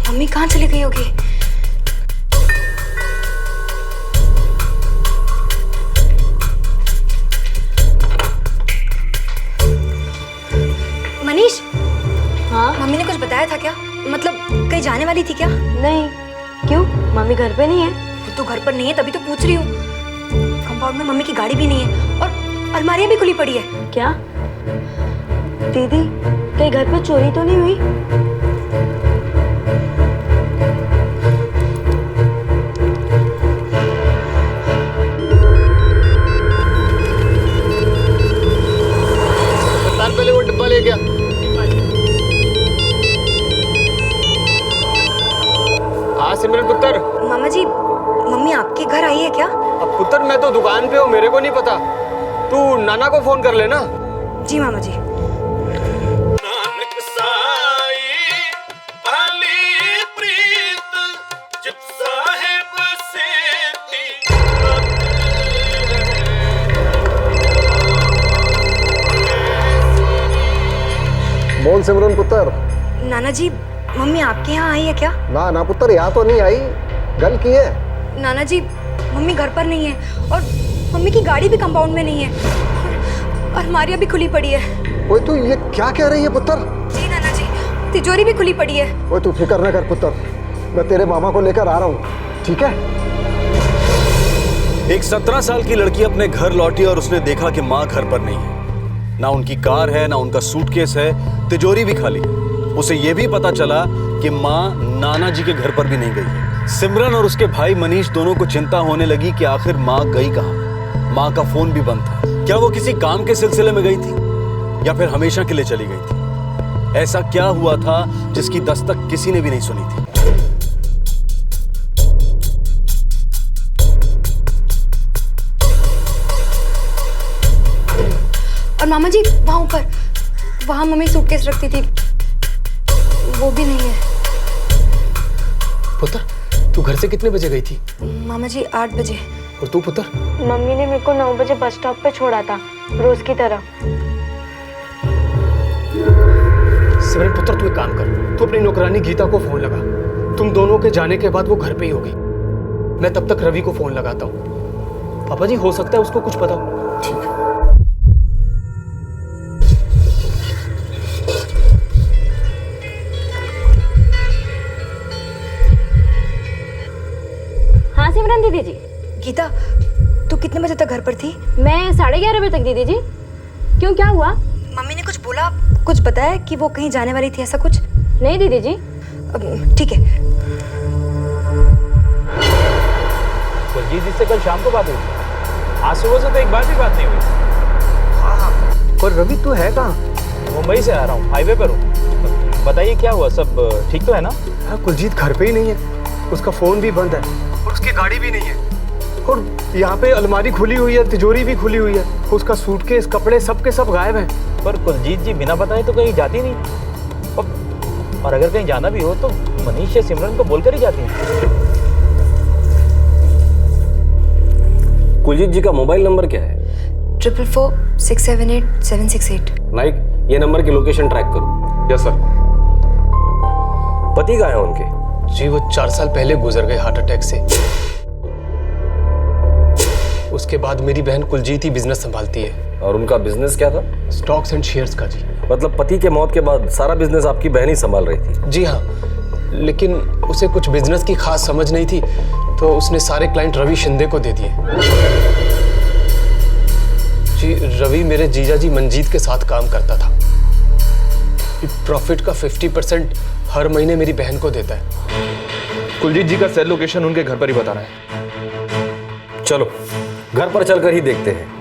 मम्मी कहाँ चली गई होगी? मनीष, हाँ मम्मी ने कुछ बताया था क्या? मतलब कहीं जाने वाली थी क्या? नहीं, क्यों? मम्मी घर पे नहीं है? वो तो घर पर नहीं है, तभी तो पूछ रही हूँ। कंपाउंड में मम्मी की गाड़ी भी नहीं है और अलमारियाँ भी खुली पड़ी है। क्या दीदी, कहीं घर पे चोरी तो नहीं हुई? पहले वो डिब्बा ले गया। हाँ सिमरन पुत्र। मामा जी, मम्मी आपके घर आई है क्या? अब पुत्र मैं तो दुकान पे हूँ, मेरे को नहीं पता। तू नाना को फोन कर लेना। जी मामा जी। बोल सिमरन पुत्र। नाना जी, मम्मी आपके यहाँ आई है क्या? ना ना पुत्र, यहाँ तो नहीं आई। गल की है? नाना जी, मम्मी घर पर नहीं है और मम्मी की गाड़ी भी कंपाउंड में नहीं है और अलमारियाँ भी खुली पड़ी है। ओए तू ये क्या कह रही है पुत्र? जी नाना जी, तिजोरी भी खुली पड़ी है। ओए तू फिक्र न कर पुत्र, मैं तेरे मामा को लेकर आ रहा हूँ, ठीक है? एक 17 साल की लड़की अपने घर लौटी और उसने देखा कि माँ घर पर नहीं है। ना उनकी कार है, ना उनका सूटकेस है, तिजोरी भी खाली है। उसे यह भी पता चला कि माँ नाना जी के घर पर भी नहीं गई है। सिमरन और उसके भाई मनीष दोनों को चिंता होने लगी कि आखिर माँ गई कहाँ। माँ का फोन भी बंद था। क्या वो किसी काम के सिलसिले में गई थी या फिर हमेशा के लिए चली गई थी? ऐसा क्या हुआ था जिसकी दस्तक किसी ने भी नहीं सुनी थी? और मामा जी, वहाँ ऊपर, वहाँ मम्मी सूटकेस रखती थी, वो भी नहीं है। पुत्र, तू घर से कितने बजे गई थी? मामा जी 8 बजे। और तू पुत्र? मम्मी ने मेरे को 9 बजे बस स्टॉप पे छोड़ा था, रोज की तरह। सिमरन पुत्र, तू एक काम कर, तू अपनी नौकरानी गीता को फोन लगा। तुम दोनों के जाने के बाद वो घर पे ही होगी। मैं तब तक रवि को फोन लगाता हूँ। पापा जी, हो सकता है उसको कुछ पता हो। ठीक है। हाँ सिमरन दीदी जी। गीता, तू कितने बजे तक घर पर थी? मैं 11:30 बजे तक दीदी जी। क्यों, क्या हुआ? मम्मी ने कुछ बोला, कुछ बताया कि वो कहीं जाने वाली थी, ऐसा कुछ? नहीं दीदी जी। ठीक है। कुलजीत जी से कल शाम को बात हुई, आज सुबह से तो एक बार भी बात नहीं हुई। हाँ, और रवि तू है कहाँ? मुंबई से आ रहा हूँ, हाईवे पर हूँ। बताइए क्या हुआ, सब ठीक तो है ना? हाँ, कुलजीत घर पे ही नहीं है, उसका फोन भी बंद है और उसकी गाड़ी भी नहीं है। और यहाँ पे अलमारी खुली हुई है, तिजोरी भी खुली हुई है, उसका सूटकेस, कपड़े सब के सब गायब हैं। पर कुलजीत जी बिना बताए तो कहीं जाती नहीं, और अगर कहीं जाना भी हो तो मनीष या सिमरन को बोलकर ही जाती है। कुलजीत जी का मोबाइल नंबर क्या है? 444-678-768। नाइक, ये नंबर की लोकेशन ट्रैक करो। Yes sir. पति कहाँ है उनके? जी वो 4 साल पहले गुजर गए हार्ट अटैक से। उसके बाद मेरी बहन कुलजीत ही बिजनेस संभालती है। और उनका बिजनेस क्या था? स्टॉक्स एंड शेयर्स का जी। मतलब पति के मौत के बाद सारा बिजनेस आपकी बहन ही संभाल रही थी? जी हाँ, लेकिन उसे कुछ बिजनेस की खास समझ नहीं थी, तो उसने सारे क्लाइंट रवि शिंदे को दे दिए। जी रवि मेरे जीजा जी मंजीत के साथ काम करता था। प्रॉफिट का 50% हर महीने मेरी बहन को देता है। कुलजीत जी का सेल लोकेशन उनके घर पर ही बता रहा है। चलो घर पर चलकर ही देखते हैं।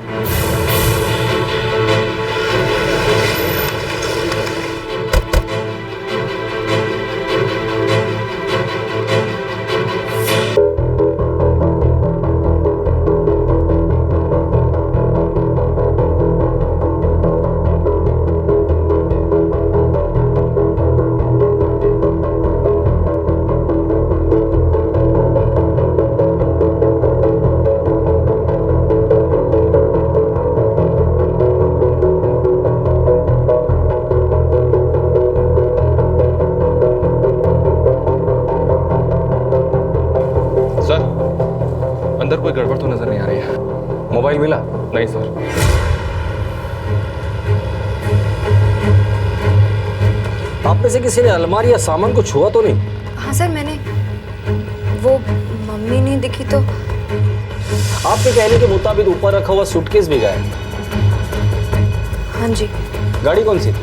अंदर कोई गड़बड़ तो नजर नहीं आ रही है। मोबाइल मिला? नहीं सर। आप में से किसी ने अलमारी या सामान को छुआ तो नहीं? हाँ सर, मैंने। वो मम्मी नहीं दिखी तो। आपके कहने के मुताबिक ऊपर रखा हुआ सूटकेस भी गायब। हाँ जी। गाड़ी कौन सी थी?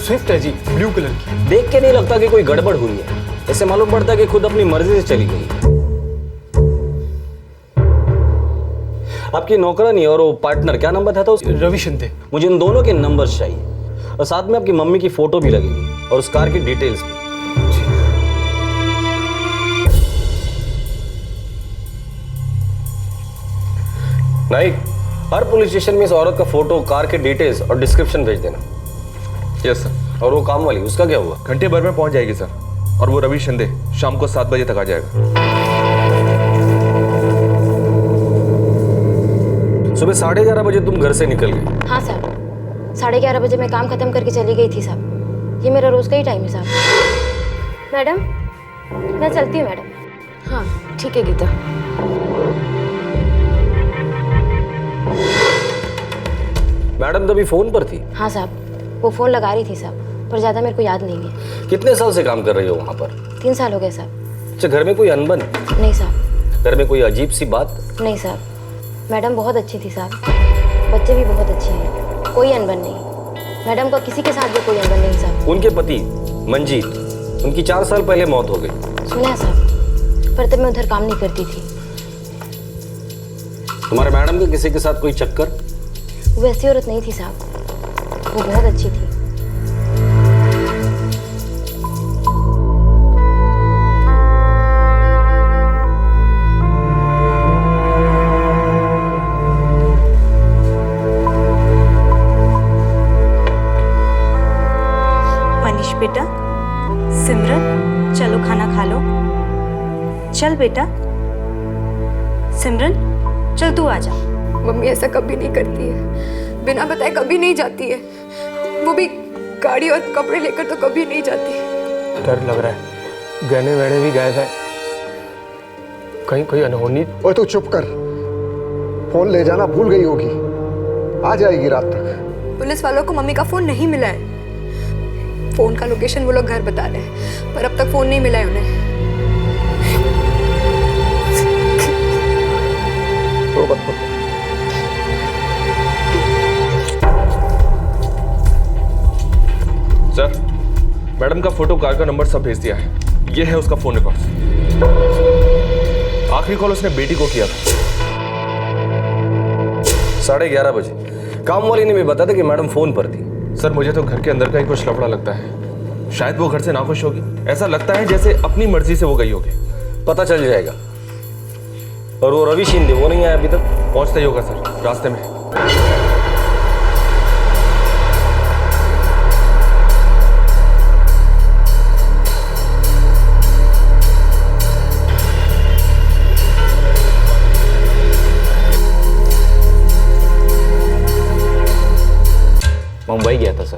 स्विफ्ट है जी, ब्लू कलर की। देख के नहीं लगता कि कोई गड़बड़ हुई है, ऐसे मालूम पड़ता है कि खुद अपनी मर्जी से चली गई। आपकी नौकरानी और वो पार्टनर, क्या नंबर था उसका? रवि शिंदे। मुझे इन दोनों के नंबर्स चाहिए और साथ में आपकी मम्मी की फोटो भी लगेगी और उस कार की डिटेल्स भी। नाइक, हर पुलिस स्टेशन में इस औरत का फोटो, कार के डिटेल्स और डिस्क्रिप्शन भेज देना। Yes sir. और वो काम वाली, उसका क्या हुआ? घंटे भर में पहुंच जाएगी सर। और वो रवि शिंदे शाम को 7 बजे तक आ जाएगा। सुबह 11:30 बजे तुम घर से निकल गए? हाँ साहब, 11:30 बजे मैं काम खत्म करके चली गई थी साहब। ये मेरा रोज का ही टाइम है साहब। मैडम मैं चलती हूँ मैडम। हाँ ठीक है गीता। मैडम तभी फोन पर थी? हाँ साहब, वो फोन लगा रही थी साहब, पर ज्यादा मेरे को याद नहीं है। कितने साल से काम कर रही हो वहाँ पर? 3 साल हो गए साहब। अच्छा, घर में कोई अनबन? नहीं साहब। घर में कोई अजीब सी बात? नहीं साहब, मैडम बहुत अच्छी थी साहब, बच्चे भी बहुत अच्छे हैं, कोई अनबन नहीं। मैडम का किसी के साथ भी कोई अनबन नहीं साहब। उनके पति मंजीत, उनकी 4 साल पहले मौत हो गई। सुना है साहब, पर तब मैं उधर काम नहीं करती थी। तुम्हारे मैडम के किसी के साथ कोई चक्कर? वो वैसी औरत नहीं थी साहब, वो बहुत अच्छी थी। मनीष बेटा, सिमरन चलो खाना खा लो। चल बेटा, सिमरन चल तू आ जा। मम्मी ऐसा कभी नहीं करती है, बिना बताए कभी नहीं जाती है, वो भी गाड़ी और कपड़े लेकर तो कभी नहीं जाती। डर लग रहा है, गहने वहने भी गायब है। कहीं कोई अनहोनी। ओए तू चुप कर, फोन ले जाना भूल गई होगी, आ जाएगी रात तक। पुलिस वालों को मम्मी का फोन नहीं मिला है। फोन का लोकेशन वो लोग घर बता रहे हैं, पर अब तक फोन नहीं मिला है उन्हें। तो बत सर, मैडम का फोटो, कार का नंबर सब भेज दिया है। ये है उसका फोन रिकॉर्ड। आखिरी कॉल उसने बेटी को किया था 11:30 बजे। काम वाली ने भी बताया था कि मैडम फोन पर थी। सर, मुझे तो घर के अंदर का ही कुछ लफड़ा लगता है। शायद वो घर से नाखुश होगी। ऐसा लगता है जैसे अपनी मर्जी से वो गई होगी। पता चल जाएगा। और वो रवि शिंदे, वो नहीं आया अभी तक? पहुंचता ही होगा सर, रास्ते में। मुंबई गया था सर,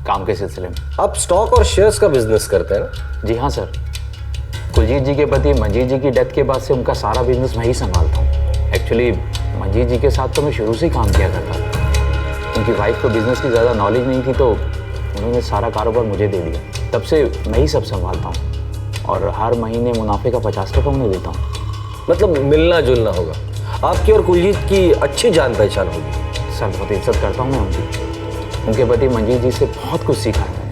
काम के सिलसिले में। आप स्टॉक और शेयर्स का बिजनेस करते हैं ना? जी हाँ सर। कुलजीत जी के पति मंजीत जी की डेथ के बाद से उनका सारा बिजनेस मैं ही संभालता हूँ। एक्चुअली मंजीत जी के साथ तो मैं शुरू से ही काम किया करता था। उनकी वाइफ को बिजनेस की ज़्यादा नॉलेज नहीं थी, तो उन्होंने सारा कारोबार मुझे दे दिया। तब से मैं ही सब संभालता हूँ और हर महीने मुनाफे का 50% उन्हें देता हूँ। मतलब मिलना जुलना होगा। आपकी और कुलजीत की अच्छी जान पहचान होगी। सर, बहुत इज्जत करता हूँ मैं उनकी। उनके पति मंजीत जी से बहुत कुछ सीखा है मैंने।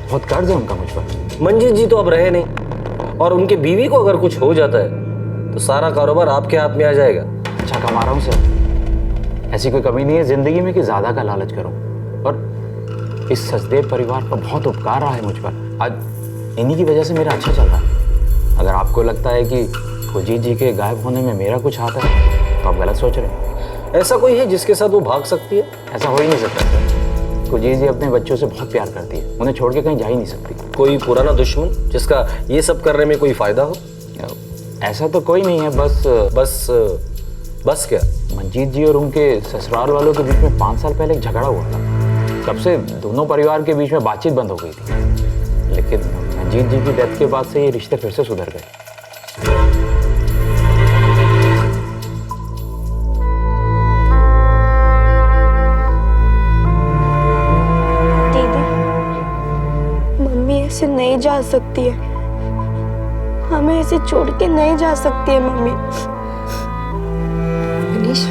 बहुत कर्ज है उनका मुझ पर। मंजीत जी तो अब रहे नहीं, और उनके बीवी को अगर कुछ हो जाता है तो सारा कारोबार आपके हाथ में आ जाएगा। अच्छा कमा रहा हूँ सर, ऐसी कोई कमी नहीं है जिंदगी में कि ज़्यादा का लालच करूँ। और इस सचदेव परिवार का बहुत उपकार रहा है मुझ पर। आज इन्हीं की वजह से मेरा अच्छा चल रहा है। अगर आपको लगता है कि कुलजीत जी के गायब होने में मेरा कुछ हाथ है तो आप गलत सोच रहे हैं। ऐसा कोई है जिसके साथ वो भाग सकती है? ऐसा हो ही नहीं सकता सर। कुलजीत जी अपने बच्चों से बहुत प्यार करती है, उन्हें छोड़ के कहीं जा ही नहीं सकती। कोई पुराना दुश्मन जिसका ये सब करने में कोई फायदा हो? ऐसा तो कोई नहीं है, बस क्या? मंजीत जी और उनके ससुराल वालों के बीच में 5 साल पहले एक झगड़ा हुआ था। तब से दोनों परिवार के बीच में बातचीत बंद हो गई थी। लेकिन मंजीत जी की डेथ के बाद से ये रिश्ते फिर से सुधर गए। ऐसे नहीं जा सकती है, हमें ऐसे छोड़ के नहीं जा सकती है मम्मी। मनीष,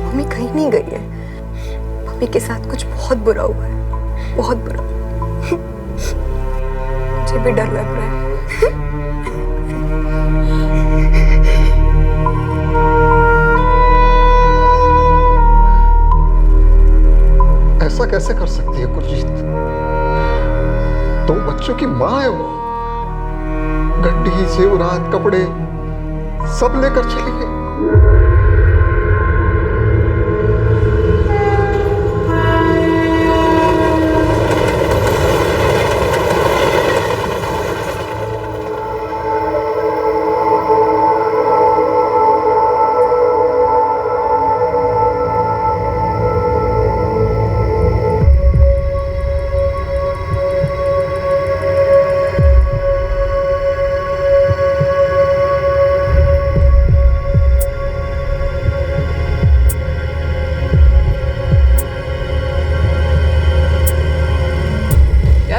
मम्मी कहीं नहीं गई है। मम्मी के साथ कुछ बहुत बुरा हुआ है, बहुत बुरा। मुझे भी डर लग रहा है। ऐसा कैसे कर सकती है कुलजीत? 2 बच्चों की माँ है वो। गड्डी, जेवरात, कपड़े सब लेकर चली गई।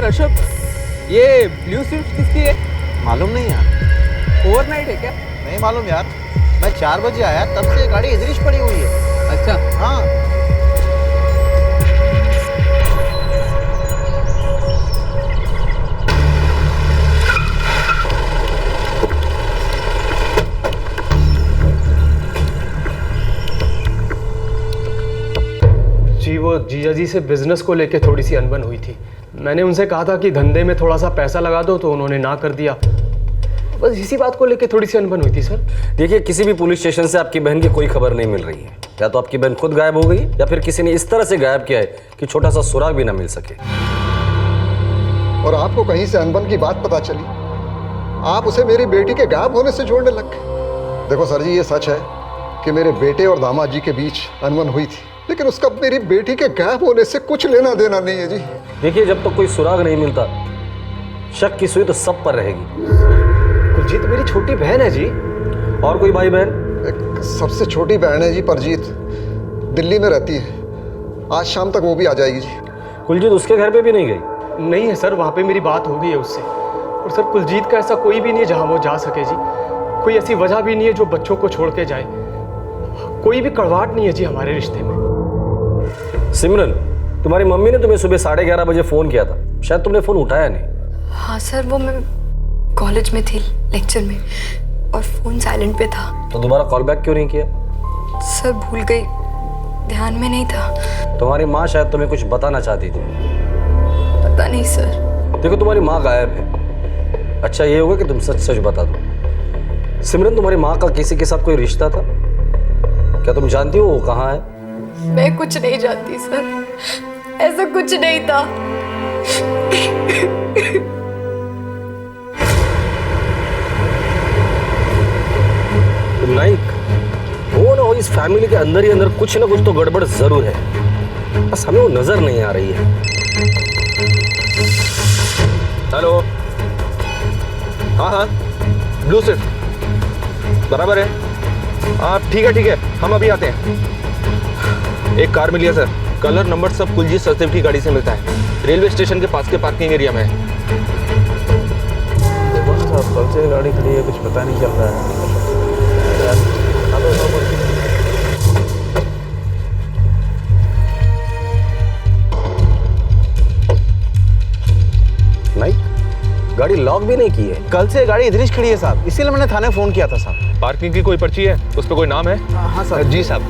अशोक, ये ब्लू स्विफ्ट किसकी है? मालूम नहीं यार। ओवरनाइट है क्या? नहीं मालूम यार, मैं 4 बजे आया तब से गाड़ी इधर ही पड़ी हुई है। अच्छा हाँ। जी वो जीजा जी से बिजनेस को लेके थोड़ी सी अनबन हुई थी। मैंने उनसे कहा था कि धंधे में थोड़ा सा पैसा लगा दो, तो उन्होंने ना कर दिया। बस इसी बात को लेके थोड़ी सी अनबन हुई थी सर। देखिए, किसी भी पुलिस स्टेशन से आपकी बहन की कोई खबर नहीं मिल रही है। या तो आपकी बहन खुद गायब हो गई या फिर किसी ने इस तरह से गायब किया है कि छोटा सा सुराग भी ना मिल सके। और आपको कहीं से अनबन की बात पता चली, आप उसे मेरी बेटी के गायब होने से जोड़ने लग गए। देखो सर जी, ये सच है कि मेरे बेटे और दामाद जी के बीच अनबन हुई थी, लेकिन उसका मेरी बेटी के गायब होने से कुछ लेना देना नहीं है जी। देखिए, जब तक कोई सुराग नहीं मिलता, शक की सुई तो सब पर रहेगी। कुलजीत मेरी छोटी बहन है जी। और कोई भाई बहन? एक सबसे छोटी बहन है जी, परजीत, दिल्ली में रहती है। आज शाम तक वो भी आ जाएगी जी। कुलजीत उसके घर पे भी नहीं गई? नहीं है सर, वहाँ पे मेरी बात हो गई है उससे। और सर कुलजीत का ऐसा कोई भी नहीं है जहाँ वो जा सके जी। कोई ऐसी वजह भी नहीं है जो बच्चों को छोड़ के जाए। कोई भी कड़वाहट नहीं है जी हमारे रिश्ते में। सिमरन, तुम्हारी मम्मी ने तुम्हें सुबह 11:30 बजे फ़ोन किया था, शायद तुमने फ़ोन उठाया नहीं। हाँ सर, वो मैं कॉलेज में थी, लेक्चर में, और फ़ोन साइलेंट पे था। तो दोबारा कॉल बैक क्यों नहीं किया? सर भूल गई, ध्यान में नहीं था। तुम्हारी माँ शायद तुम्हें कुछ बताना चाहती थी। पता नहीं सर। देखो तुम्हारी माँ गायब है। अच्छा ये होगा कि तुम सच सच बता दो। सिमरन, तुम्हारी माँ का किसी के साथ कोई रिश्ता था? क्या तुम जानती हो वो कहाँ है? मैं कुछ नहीं जानती सर, ऐसा कुछ नहीं था। नाइक, हो ना हो इस फैमिली के अंदर ही अंदर कुछ ना कुछ तो गड़बड़ जरूर है, बस हमें वो नजर नहीं आ रही है। हेलो, हाँ ब्लू स्विफ्ट बराबर है। हाँ ठीक है, हम अभी आते हैं। एक कार मिली है सर, कलर नंबर सब कुलजीत सचदेव की गाड़ी से मिलता है। रेलवे स्टेशन के पास के पार्किंग एरिया में है। देखो ना साहब, कल से गाड़ी खड़ी है, कुछ पता नहीं चल रहा है। नाइक, गाड़ी लॉक भी नहीं की है। कल से गाड़ी इधर ही खड़ी है साहब, इसीलिए मैंने थाने फोन किया था साहब। पार्किंग की कोई पर्ची है, उस पर कोई नाम है? हाँ सर। जी साहब।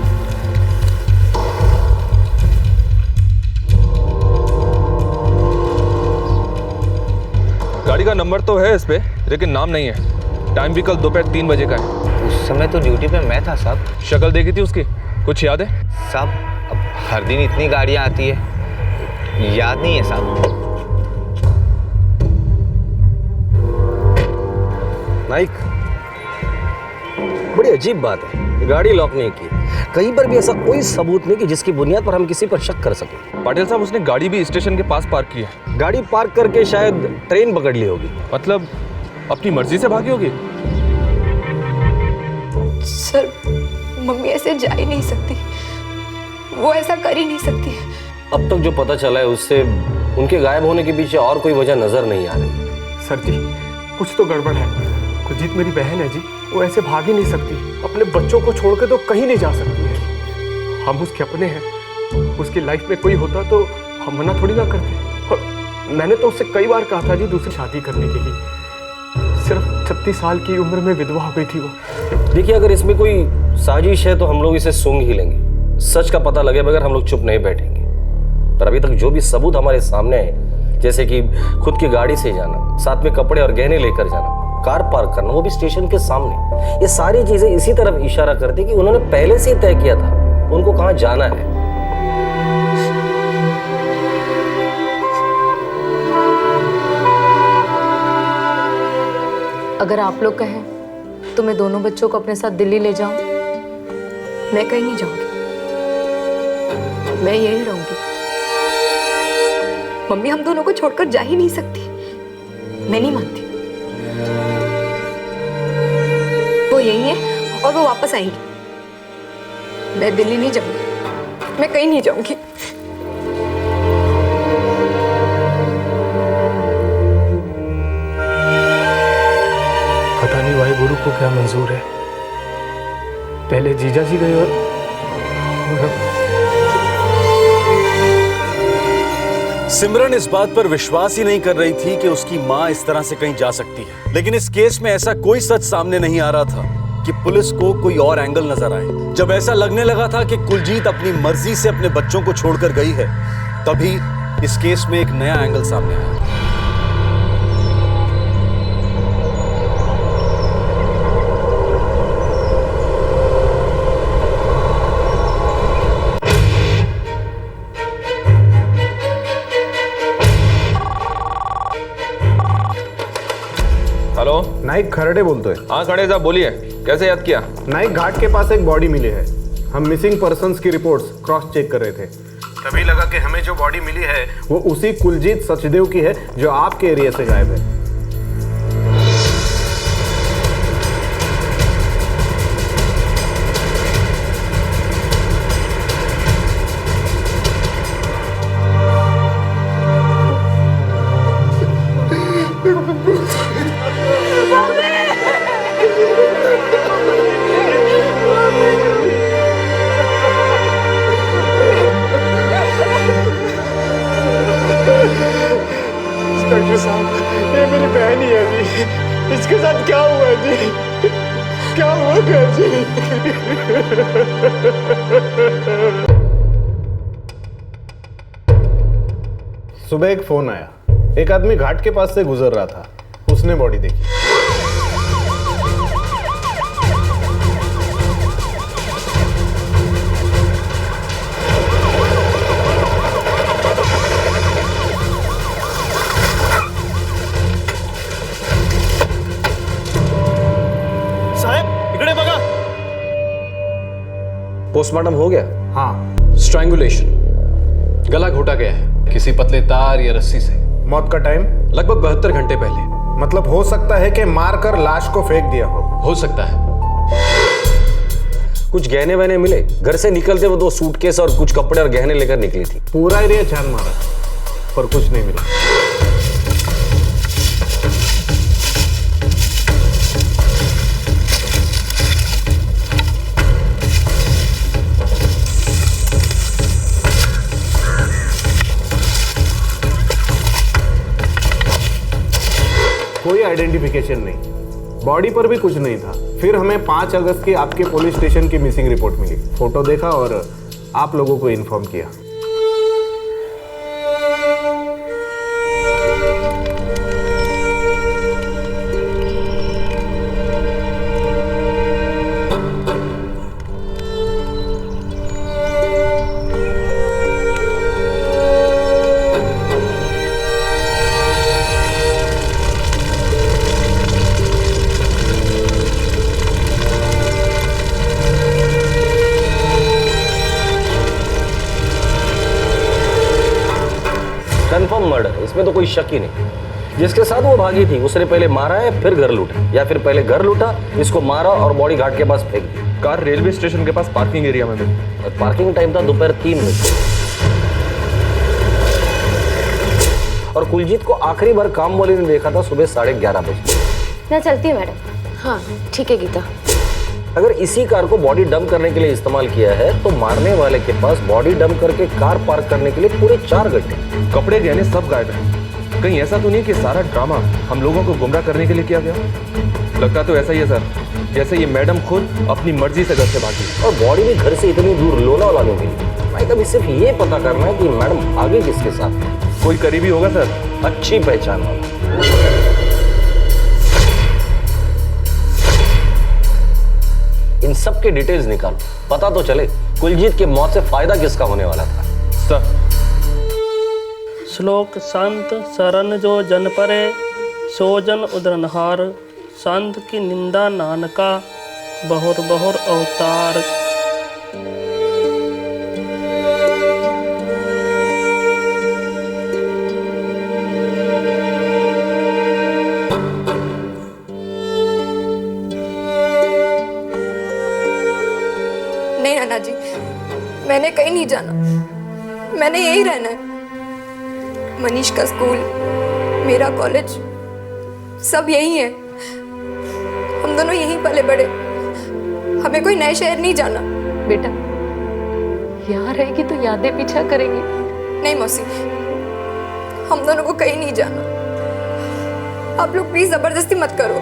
गाड़ी का नंबर तो है इस पे, लेकिन नाम नहीं है। टाइम भी कल दोपहर 3 बजे का है। उस समय तो ड्यूटी पे मैं था साहब। शक्ल देखी थी उसकी, कुछ याद है? साहब अब हर दिन इतनी गाड़ियाँ आती है, याद नहीं है साहब। नाइक, बड़ी अजीब बात है, गाड़ी लॉक नहीं की। कहीं पर भी ऐसा कोई सबूत नहीं कि जिसकी बुनियाद पर हम किसी पर शक कर सकें। पाटिल साहब, उसने गाड़ी भी स्टेशन के पास पार्क की है। गाड़ी पार्क करके शायद ट्रेन पकड़ ली होगी। मतलब अपनी मर्जी से भागी होगी? सर मम्मी ऐसे जा ही नहीं सकती, वो ऐसा कर ही नहीं सकती। अब तक जो पता चला है उससे उनके गायब होने के पीछे और कोई वजह नजर नहीं आ रही। सर जी कुछ तो गड़बड़ है। कुलजीत मेरी बहन है जी, वो ऐसे भाग ही नहीं सकती। अपने बच्चों को छोड़ के तो कहीं नहीं जा सकती है। हम उसके अपने हैं, उसकी लाइफ में कोई होता तो हम मना थोड़ी ना करते। और मैंने तो उससे कई बार कहा था जी दूसरी शादी करने के लिए। सिर्फ 36 साल की उम्र में विधवा हो गई थी वो। देखिए, अगर इसमें कोई साजिश है तो हम लोग इसे सूंघ ही लेंगे। सच का पता लगे बगैर हम लोग चुप नहीं बैठेंगे। पर अभी तक जो भी सबूत हमारे सामने है, जैसे कि खुद की गाड़ी से जाना, साथ में कपड़े और गहने लेकर जाना, कार पार्क करना, वो भी स्टेशन के सामने, ये सारी चीजें इसी तरफ इशारा करती कि उन्होंने पहले से ही तय किया था उनको कहां जाना है। अगर आप लोग कहें तो मैं दोनों बच्चों को अपने साथ दिल्ली ले जाऊं। मैं कहीं नहीं जाऊंगी, मैं यहीं रहूंगी। मम्मी हम दोनों को छोड़कर जा ही नहीं सकती, मैं नहीं मानती। वो यही है और वो वापस आएंगी। मैं दिल्ली नहीं जाऊंगी, मैं कहीं नहीं जाऊंगी। पता नहीं भाई गुरु को क्या मंजूर है। पहले जीजा जी गए और सिमरन इस बात पर विश्वास ही नहीं कर रही थी कि उसकी मां इस तरह से कहीं जा सकती है। लेकिन इस केस में ऐसा कोई सच सामने नहीं आ रहा था कि पुलिस को कोई और एंगल नजर आए। जब ऐसा लगने लगा था कि कुलजीत अपनी मर्जी से अपने बच्चों को छोड़कर गई है, तभी इस केस में एक नया एंगल सामने आया। हेलो, नाइक खरड़े बोलते हैं। हाँ खड़े साहब बोलिए, कैसे याद किया? नाइक घाट के पास एक बॉडी मिली है। हम मिसिंग पर्संस की रिपोर्ट्स क्रॉस चेक कर रहे थे, तभी लगा कि हमें जो बॉडी मिली है वो उसी कुलजीत सचदेव की है जो आपके एरिया से गायब है। जी? क्या हो गया जी? सुबह एक फोन आया, एक आदमी घाट के पास से गुजर रहा था, उसने बॉडी देखी। साहब इकडे बघा। पोस्टमार्टम हो गया? हाँ। स्ट्रैंगुलेशन, गला घोटा गया है किसी पतले तार या रस्सी से। मौत का टाइम? लगभग 72 घंटे पहले। मतलब हो सकता है कि मारकर लाश को फेंक दिया हो सकता है। कुछ गहने वहने मिले? घर से निकलते वो 2 सूटकेस और कुछ कपड़े और गहने लेकर निकली थी। पूरा एरिया छान मारा पर कुछ नहीं मिला। कोई आइडेंटिफिकेशन नहीं, बॉडी पर भी कुछ नहीं था। फिर हमें 5 अगस्त की आपके पुलिस स्टेशन की मिसिंग रिपोर्ट मिली, फोटो देखा और आप लोगों को इन्फॉर्म किया। कंफर्म मर्डर, इसमें तो कोई शक ही नहीं। जिसके साथ वो भागी थी उसने पहले मारा है फिर घर लूटा, या फिर पहले घर लूटा, इसको मारा और बॉडी घाट के पास फेंक दी। कार रेलवे स्टेशन के पास पार्किंग एरिया में मिली। और पार्किंग टाइम था दोपहर 3 बजे। और कुलजीत को आखिरी बार काम वाले ने देखा था सुबह 11:30 बजे। मैं चलती हूँ मैडम। हाँ ठीक है गीता। अगर इसी कार को बॉडी डंप करने के लिए इस्तेमाल किया है तो मारने वाले के पास बॉडी डंप करके कार पार्क करने के लिए पूरे 4 घंटे। कपड़े गहने सब गायब है। कहीं ऐसा तो नहीं कि सारा ड्रामा हम लोगों को गुमराह करने के लिए किया गया? लगता तो ऐसा ही है सर, जैसे ये मैडम खुद अपनी मर्जी से घर से भागी। और बॉडी भी घर से इतनी दूर लोनावाला में मिली। भाई कभी सिर्फ ये पता करना है कि मैडम भागी किसके साथ। कोई करीबी होगा सर? अच्छी पहचान वाला। इन सब के डिटेल्स निकालो, पता तो चले कुलजीत की मौत से फायदा किसका होने वाला था। सर श्लोक संत शरण जो जन परे, सो जन उदरनहार, संत की निंदा नानका, बहुर बहुर अवतार। नहीं नाना जी, मैंने कहीं नहीं जाना, मैंने यही रहना है। मनीष का स्कूल, मेरा कॉलेज, सब यही है। हम दोनों यहीं पले बड़े, हमें कोई नए शहर नहीं जाना। बेटा यहाँ रहेगी तो यादें पीछा करेंगी। नहीं मौसी, हम दोनों को कहीं नहीं जाना। आप लोग प्लीज जबरदस्ती मत करो।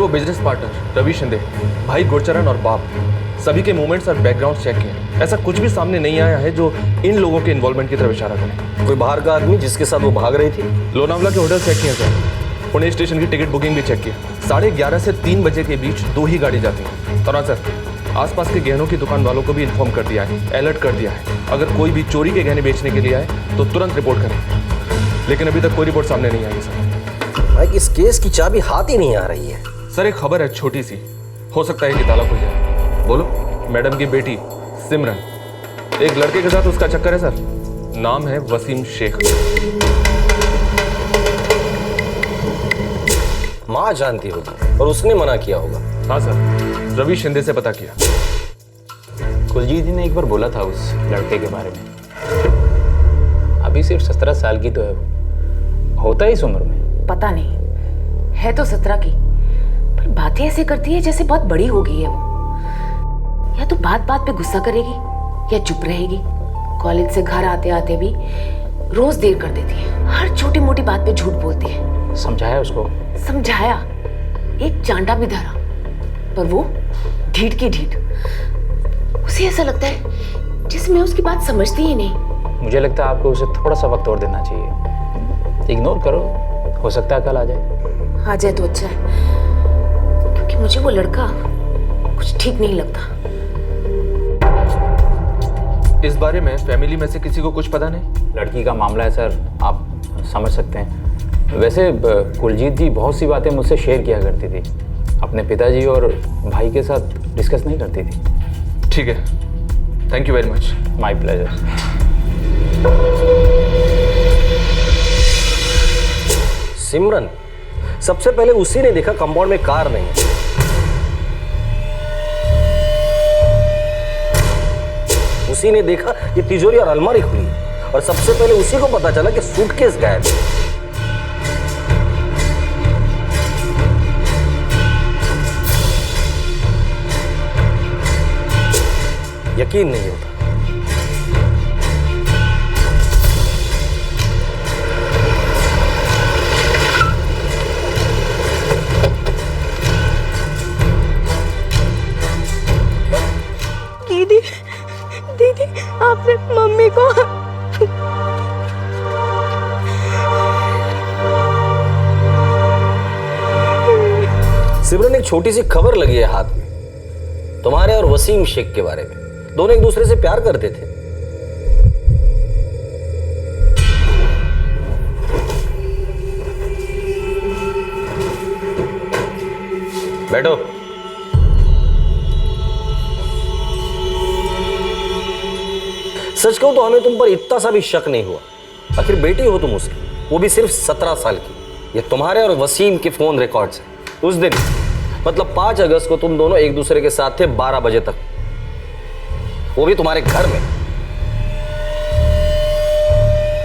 बिजनेस पार्टनर रवि शिंदे, भाई गुरचरण और बाप, सभी के मूवमेंट्स और बैकग्राउंड चेक किए। ऐसा कुछ भी सामने नहीं आया है जो इन लोगों के इन्वॉल्वमेंट की तरफ इशारा करे। कोई बाहर का आदमी जिसके साथ वो भाग रही थी? लोनावला के होटल चेक किए सर, पुणे स्टेशन की टिकट बुकिंग भी चेक की। 11:30 से 3 बजे के बीच 2 ही गाड़ी जाती है। और हाँ सर, आसपास के गहनों की दुकान वालों को भी इन्फॉर्म कर दिया है, अलर्ट कर दिया है। अगर कोई भी चोरी के गहने बेचने के लिए आए तो तुरंत रिपोर्ट करें। लेकिन अभी तक कोई रिपोर्ट सामने नहीं आई है सर। भाई इस केस की चाबी हाथ ही नहीं आ रही है। सर एक खबर है छोटी सी, हो सकता है कि ताला खुल जाए। बोलो। मैडम की बेटी सिमरन, एक लड़के के साथ उसका चक्कर है सर, नाम है वसीम शेख। माँ जानती होगी और उसने मना किया होगा। हाँ सर, रवि शिंदे से पता किया। कुलजीत जी ने एक बार बोला था उस लड़के के बारे में, अभी सिर्फ 17 साल की तो है वो, होता है इस उम्र में। पता नहीं, है तो 17 की, पर बातें ऐसे करती है जैसे बहुत बड़ी हो गई है वो। या तो बात बात पे गुस्सा करेगी या चुप रहेगी। कॉलेज से घर आते आते भी रोज देर कर देती है, हर छोटी मोटी बात पे झूठ बोलती है। समझाया उसको? समझाया, एक चांटा भी धरा, पर वो ढीठ की ढीठ। उसे ऐसा लगता है जैसे मैं उसकी बात समझती ही नहीं। मुझे लगता है आपको उसे थोड़ा सा वक्त और देना चाहिए। इग्नोर करो, हो सकता है कल आ जाए। आ जाए तो अच्छा है, क्योंकि मुझे वो लड़का कुछ ठीक नहीं लगता। इस बारे में फैमिली में से किसी को कुछ पता नहीं? लड़की का मामला है सर, आप समझ सकते हैं। वैसे कुलजीत जी बहुत सी बातें मुझसे शेयर किया करती थी, अपने पिताजी और भाई के साथ डिस्कस नहीं करती थी। ठीक है, thank you very much. My pleasure. Simran, सबसे पहले उसी ने देखा कंपाउंड में कार नहीं है। उसी ने देखा कि तिजोरी और अलमारी खुली है, और सबसे पहले उसी को पता चला कि सूटकेस गायब है। यकीन नहीं होता। दीदी, दीदी, आपने मम्मी को सिमरन, एक छोटी सी खबर लगी है हाथ में, तुम्हारे और वसीम शेख के बारे में। दोनों एक दूसरे से प्यार करते थे। बैठो। सच कहूं तो हमें तुम पर इतना सा भी शक नहीं हुआ। आखिर बेटी हो तुम उसकी, वो भी सिर्फ 17 साल की। ये तुम्हारे और वसीम के फोन रिकॉर्ड्स हैं। उस दिन मतलब 5 अगस्त को तुम दोनों एक दूसरे के साथ थे 12 बजे तक, वो भी तुम्हारे घर में।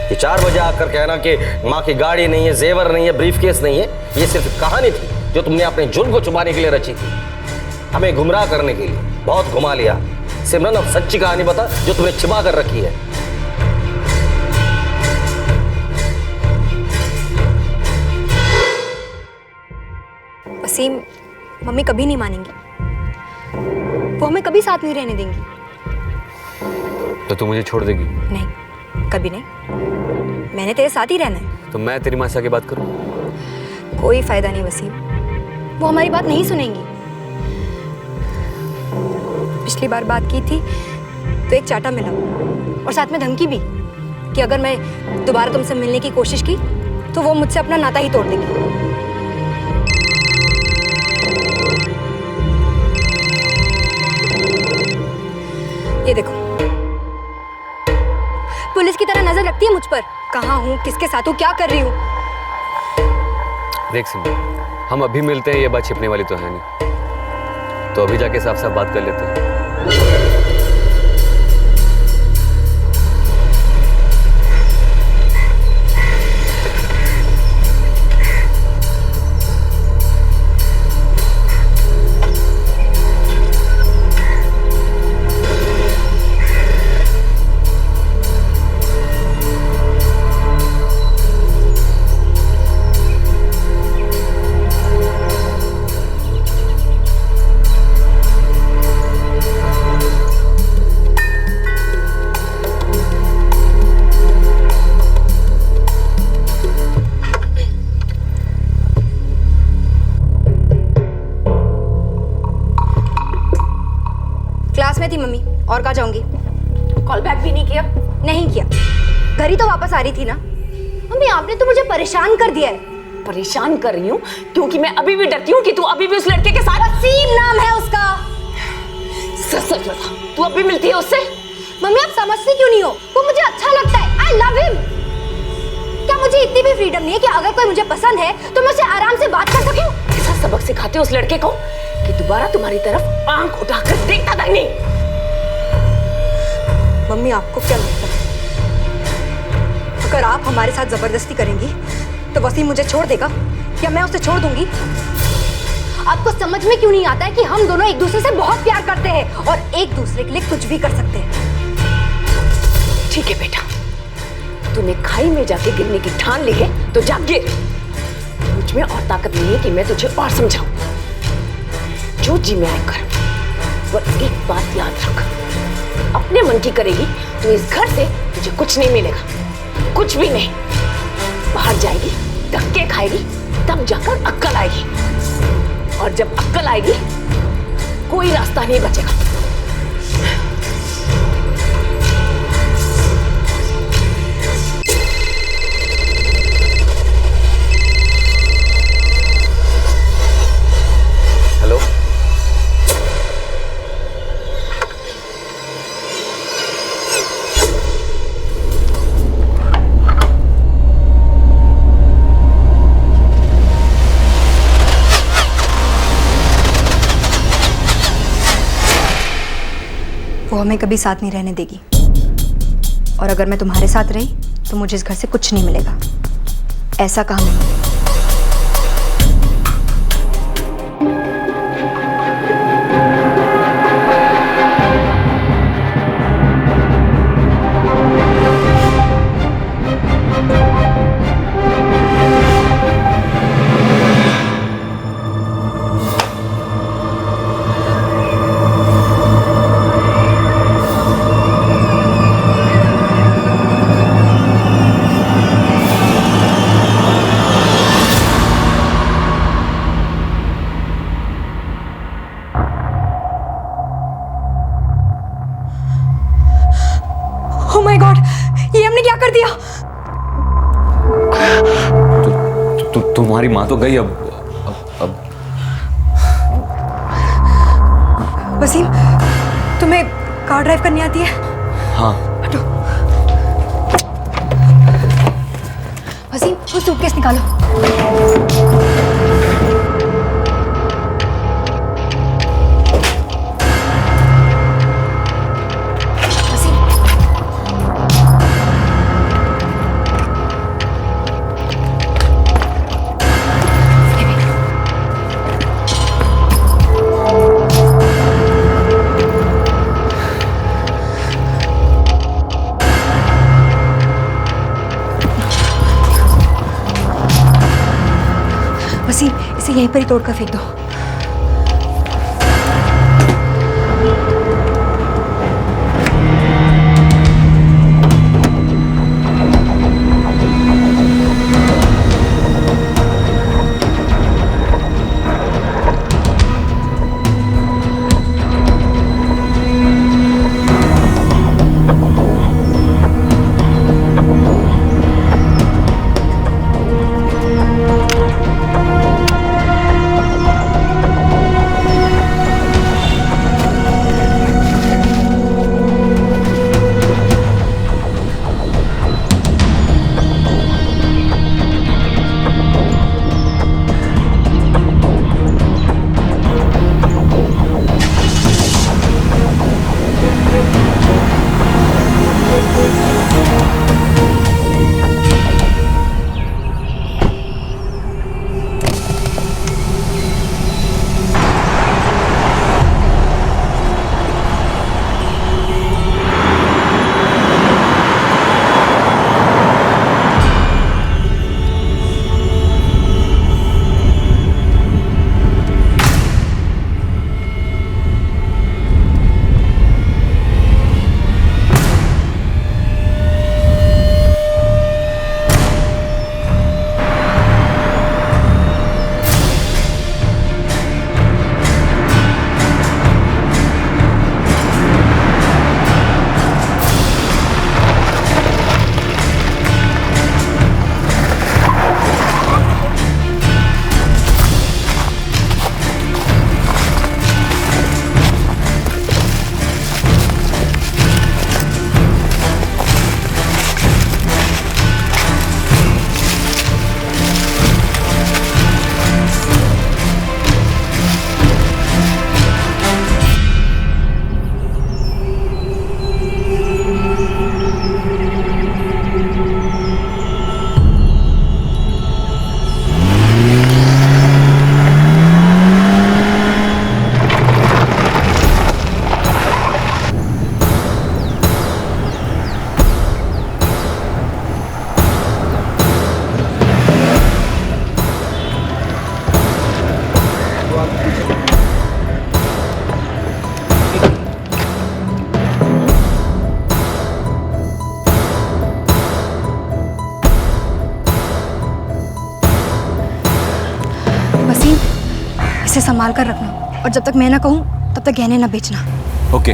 ये 4 बजे आकर कहना कि माँ की गाड़ी नहीं है, जेवर नहीं है, ब्रीफकेस नहीं है, ये सिर्फ कहानी थी जो तुमने अपने जुर्म को छुपाने के लिए रची थी, हमें गुमराह करने के लिए। बहुत घुमा लिया। सिमरन, अब सच्ची कहानी बता जो तुमने छिपा कर रखी है। वसीम, मम्मी कभी नहीं मानेंगी, वो हमें कभी साथ नहीं रहने देंगी। तो तू मुझे छोड़ देगी? नहीं, कभी नहीं। मैंने तेरे साथ ही रहना है। तो मैं तेरी माँ से आके बात करूं? कोई फायदा नहीं वसीम, वो हमारी बात नहीं सुनेंगी। पिछली बार बात की थी तो एक चाटा मिला और साथ में धमकी भी कि अगर मैं दोबारा तुमसे मिलने की कोशिश की तो वो मुझसे अपना नाता ही तोड़ देगी। ये देखो, पुलिस की तरह नजर रखती है मुझ पर, कहाँ हूँ, किसके साथ हूँ, क्या कर रही हूँ। देख सिमरन, हम अभी मिलते हैं, ये बात छिपने वाली तो है नहीं। तो अभी जाके साफ साफ बात कर लेते हैं। और कहाँ जाऊंगी? कॉल बैक भी नहीं किया? नहीं किया। घर ही तो वापस आ रही थी ना। मम्मी आपने तो मुझे परेशान कर दिया है। परेशान कर रही हूँ क्योंकि मैं अभी भी डरती हूँ कि तू अभी भी उस लड़के के साथ। वसीम नाम है उसका। सच बता, तू अभी मिलती है उससे? मम्मी आप समझती क्यों नहीं हो? वो मुझे अच्छा लगता है। I love him. क्या मुझे इतनी भी फ्रीडम नहीं है कि अगर कोई मुझे पसंद है तो मैं उससे आराम से बात कर सकूं? ऐसा सबक सिखाते हो उस लड़के को कि दोबारा तुम्हारी तरफ आंख उठाकर देखता तक नहीं। मम्मी आपको क्या लगता है, अगर आप हमारे साथ जबरदस्ती करेंगी तो वसीम मुझे छोड़ देगा या मैं उसे छोड़ दूंगी? आपको समझ में क्यों नहीं आता है कि हम दोनों एक दूसरे से बहुत प्यार करते हैं और एक दूसरे के लिए कुछ भी कर सकते हैं? ठीक है बेटा, तूने खाई में जाके गिरने की ठान ली है तो जा गिर। मुझ में और ताकत नहीं है कि मैं तुझे और समझाऊं। जो जी में आए कर। और एक बात याद रख, अपने मन की करेगी तो इस घर से तुझे कुछ नहीं मिलेगा, कुछ भी नहीं। बाहर जाएगी, धक्के खाएगी, तब जाकर अक्ल आएगी। और जब अक्ल आएगी कोई रास्ता नहीं बचेगा। हेलो, वो हमें कभी साथ नहीं रहने देगी और अगर मैं तुम्हारे साथ रही तो मुझे इस घर से कुछ नहीं मिलेगा। ऐसा कहा मैंने। Oh my God, ये हमने क्या कर दिया? तुम्हारी माँ तो गई, अब वसीम, तुम्हें कार ड्राइव करनी आती है? हाँ। वसीम, वो सूटकेस निकालो। वसीम, इसे यहीं पर ही तोड़कर फेंक दो। इसे संभाल कर रखना, और जब तक मैं ना कहूँ तब तक गहने ना बेचना। ओके।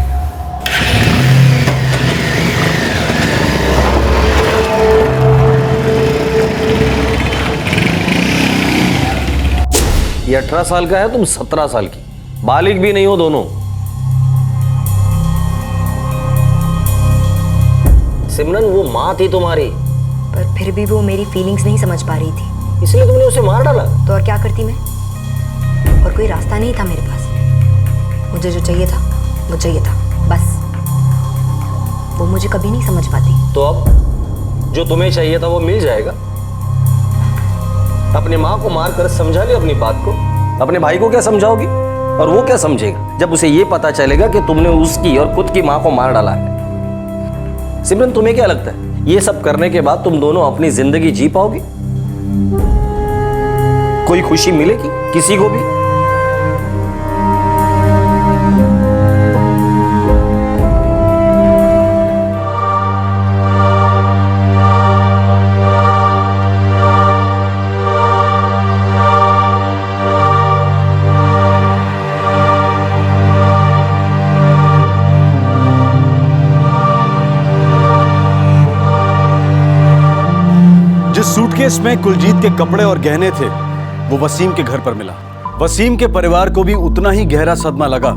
ये 18 साल का है, तुम 17 साल की, बालिग भी नहीं हो दोनों। सिमरन वो माँ थी तुम्हारी, पर फिर भी वो मेरी फीलिंग्स नहीं समझ पा रही थी, इसलिए तुमने उसे मार डाला। तो और क्या करती मैं, और कोई रास्ता नहीं था मेरे पास। मुझे जो चाहिए था वो चाहिए था, बस। वो मुझे कभी नहीं समझ पाती। तो अब जो तुम्हें चाहिए था वो मिल जाएगा। अपने माँ को मार कर समझा ले अपनी बात को, अपने भाई को क्या समझाओगी, और वो क्या समझेगा जब उसे ये पता चलेगा कि तुमने उसकी और खुद की माँ को मार डाला है। सिमरन, तुम्हें क्या लगता है ये सब करने के बाद तुम दोनों अपनी जिंदगी जी पाओगी? कोई खुशी मिलेगी किसी को भी? जिस सूटकेस में कुलजीत के कपड़े और गहने थे वो वसीम के घर पर मिला। वसीम के परिवार को भी उतना ही गहरा सदमा लगा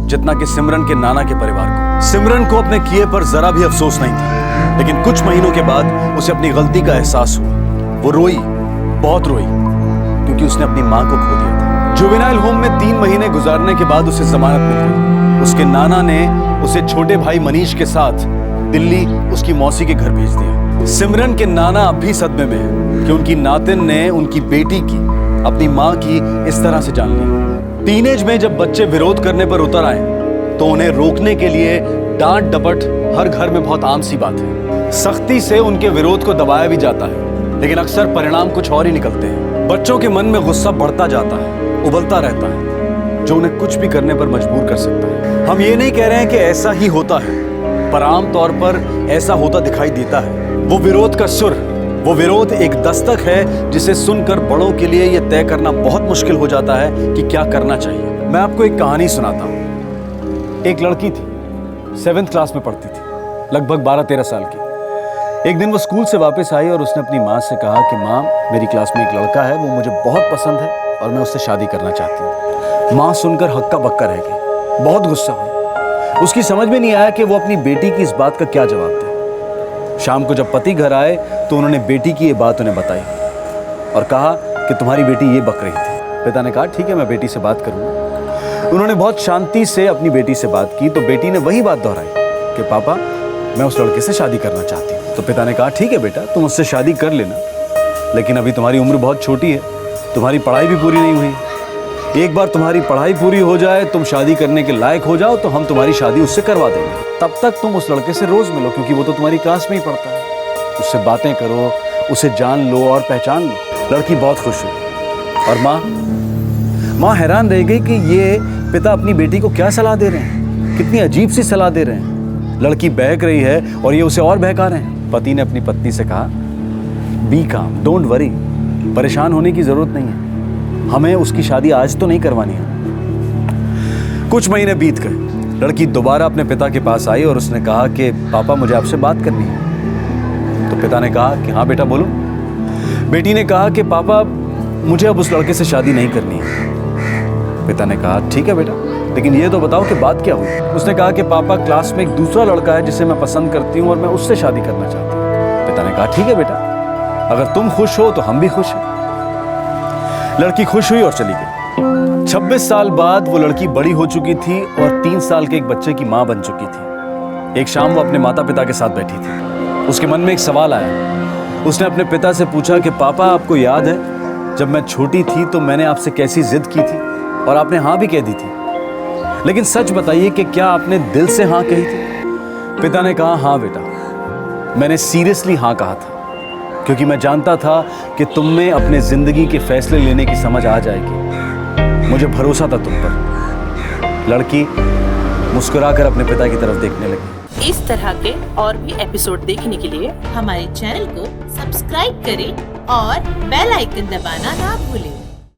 जितना कि सिमरन के नाना के परिवार को। सिमरन को अपने किए पर जरा भी अफसोस नहीं था, लेकिन कुछ महीनों के बाद उसे अपनी गलती का एहसास हुआ। वो रोई, बहुत रोई, क्योंकि उसने अपनी माँ को खो दिया था। जुवेनाइल होम में 3 महीने गुजारने के बाद उसे जमानत मिल गई। उसके नाना ने उसे छोटे भाई मनीष के साथ दिल्ली उसकी मौसी के घर भेज दिया। सिमरन के नाना अब भी सदमे में हैं कि उनकी नातिन ने उनकी बेटी की, अपनी माँ की इस तरह से जान ली। टीनेज में जब बच्चे विरोध करने पर उतर आए तो उन्हें रोकने के लिए डांट डपट हर घर में बहुत आम सी बात है। सख्ती से उनके विरोध को दबाया भी जाता है, लेकिन अक्सर परिणाम कुछ और ही निकलते हैं। बच्चों के मन में गुस्सा बढ़ता जाता है, उबलता रहता है, जो उन्हें कुछ भी करने पर मजबूर कर सकता है। हम ये नहीं कह रहे हैं कि ऐसा ही होता है, पर आम तौर पर ऐसा होता दिखाई देता है। वो विरोध का सुर, वो विरोध एक दस्तक है जिसे सुनकर बड़ों के लिए यह तय करना बहुत मुश्किल हो जाता है कि क्या करना चाहिए। मैं आपको एक कहानी सुनाता हूँ। एक लड़की थी, 7th क्लास में पढ़ती थी, लगभग 12-13 साल की। एक दिन वो स्कूल से वापस आई और उसने अपनी माँ से कहा कि माँ, मेरी क्लास में एक लड़का है, वो मुझे बहुत पसंद है और मैं उससे शादी करना चाहती हूँ। माँ सुनकर हक्का बक्का रह गई, बहुत गुस्सा हुई। उसकी समझ में नहीं आया कि वो अपनी बेटी की इस बात का क्या जवाब दे। शाम को जब पति घर आए तो उन्होंने बेटी की ये बात उन्हें बताई और कहा कि तुम्हारी बेटी ये बक रही थी। पिता ने कहा ठीक है, मैं बेटी से बात करूंगा। उन्होंने बहुत शांति से अपनी बेटी से बात की तो बेटी ने वही बात दोहराई कि पापा, मैं उस लड़के से शादी करना चाहती हूँ। तो पिता ने कहा ठीक है बेटा, तुम उससे शादी कर लेना, लेकिन अभी तुम्हारी उम्र बहुत छोटी है, तुम्हारी पढ़ाई भी पूरी नहीं हुई। एक बार तुम्हारी पढ़ाई पूरी हो जाए, तुम शादी करने के लायक हो जाओ तो हम तुम्हारी शादी उससे करवा देंगे। तब तक तुम उस लड़के से रोज मिलो, क्योंकि वो तो तुम्हारी क्लास में ही पढ़ता है। उससे बातें करो, उसे जान लो और पहचान लो। लड़की बहुत खुश हुई और माँ हैरान रह गई कि ये पिता अपनी बेटी को क्या सलाह दे रहे हैं, कितनी अजीब सी सलाह दे रहे हैं। लड़की बहक रही है और ये उसे और बहका रहे हैं। पति ने अपनी पत्नी से कहा, बी काम, डोंट वरी, परेशान होने की जरूरत नहीं है, हमें उसकी शादी आज तो नहीं करवानी है। कुछ महीने बीत गए। लड़की दोबारा अपने पिता के पास आई और उसने कहा कि पापा, मुझे आपसे बात करनी है। तो पिता ने कहा कि हाँ बेटा बोलो। बेटी ने कहा कि पापा, मुझे अब उस लड़के से शादी नहीं करनी है। पिता ने कहा ठीक है बेटा, लेकिन ये तो बताओ कि बात क्या हुई। उसने कहा कि पापा, क्लास में एक दूसरा लड़का है जिसे मैं पसंद करती हूँ और मैं उससे शादी करना चाहती हूँ। पिता ने कहा ठीक है बेटा, अगर तुम खुश हो तो हम भी खुश हैं। लड़की खुश हुई और चली गई। 26 साल बाद वो लड़की बड़ी हो चुकी थी और 3 साल के एक बच्चे की माँ बन चुकी थी। एक शाम वो अपने माता पिता के साथ बैठी थी। उसके मन में एक सवाल आया। उसने अपने पिता से पूछा कि पापा, आपको याद है जब मैं छोटी थी तो मैंने आपसे कैसी जिद की थी और आपने हाँ भी कह दी थी, लेकिन सच बताइए कि क्या आपने दिल से हाँ कही थी? पिता ने कहा हाँ बेटा, मैंने सीरियसली हाँ कहा था, क्योंकि मैं जानता था कि तुम में अपने जिंदगी के फैसले लेने की समझ आ जाएगी। मुझे भरोसा था तुम पर। लड़की मुस्कुराकर अपने पिता की तरफ देखने लगी। इस तरह के और भी एपिसोड देखने के लिए हमारे चैनल को सब्सक्राइब करें और बेल आइकन दबाना ना भूलें।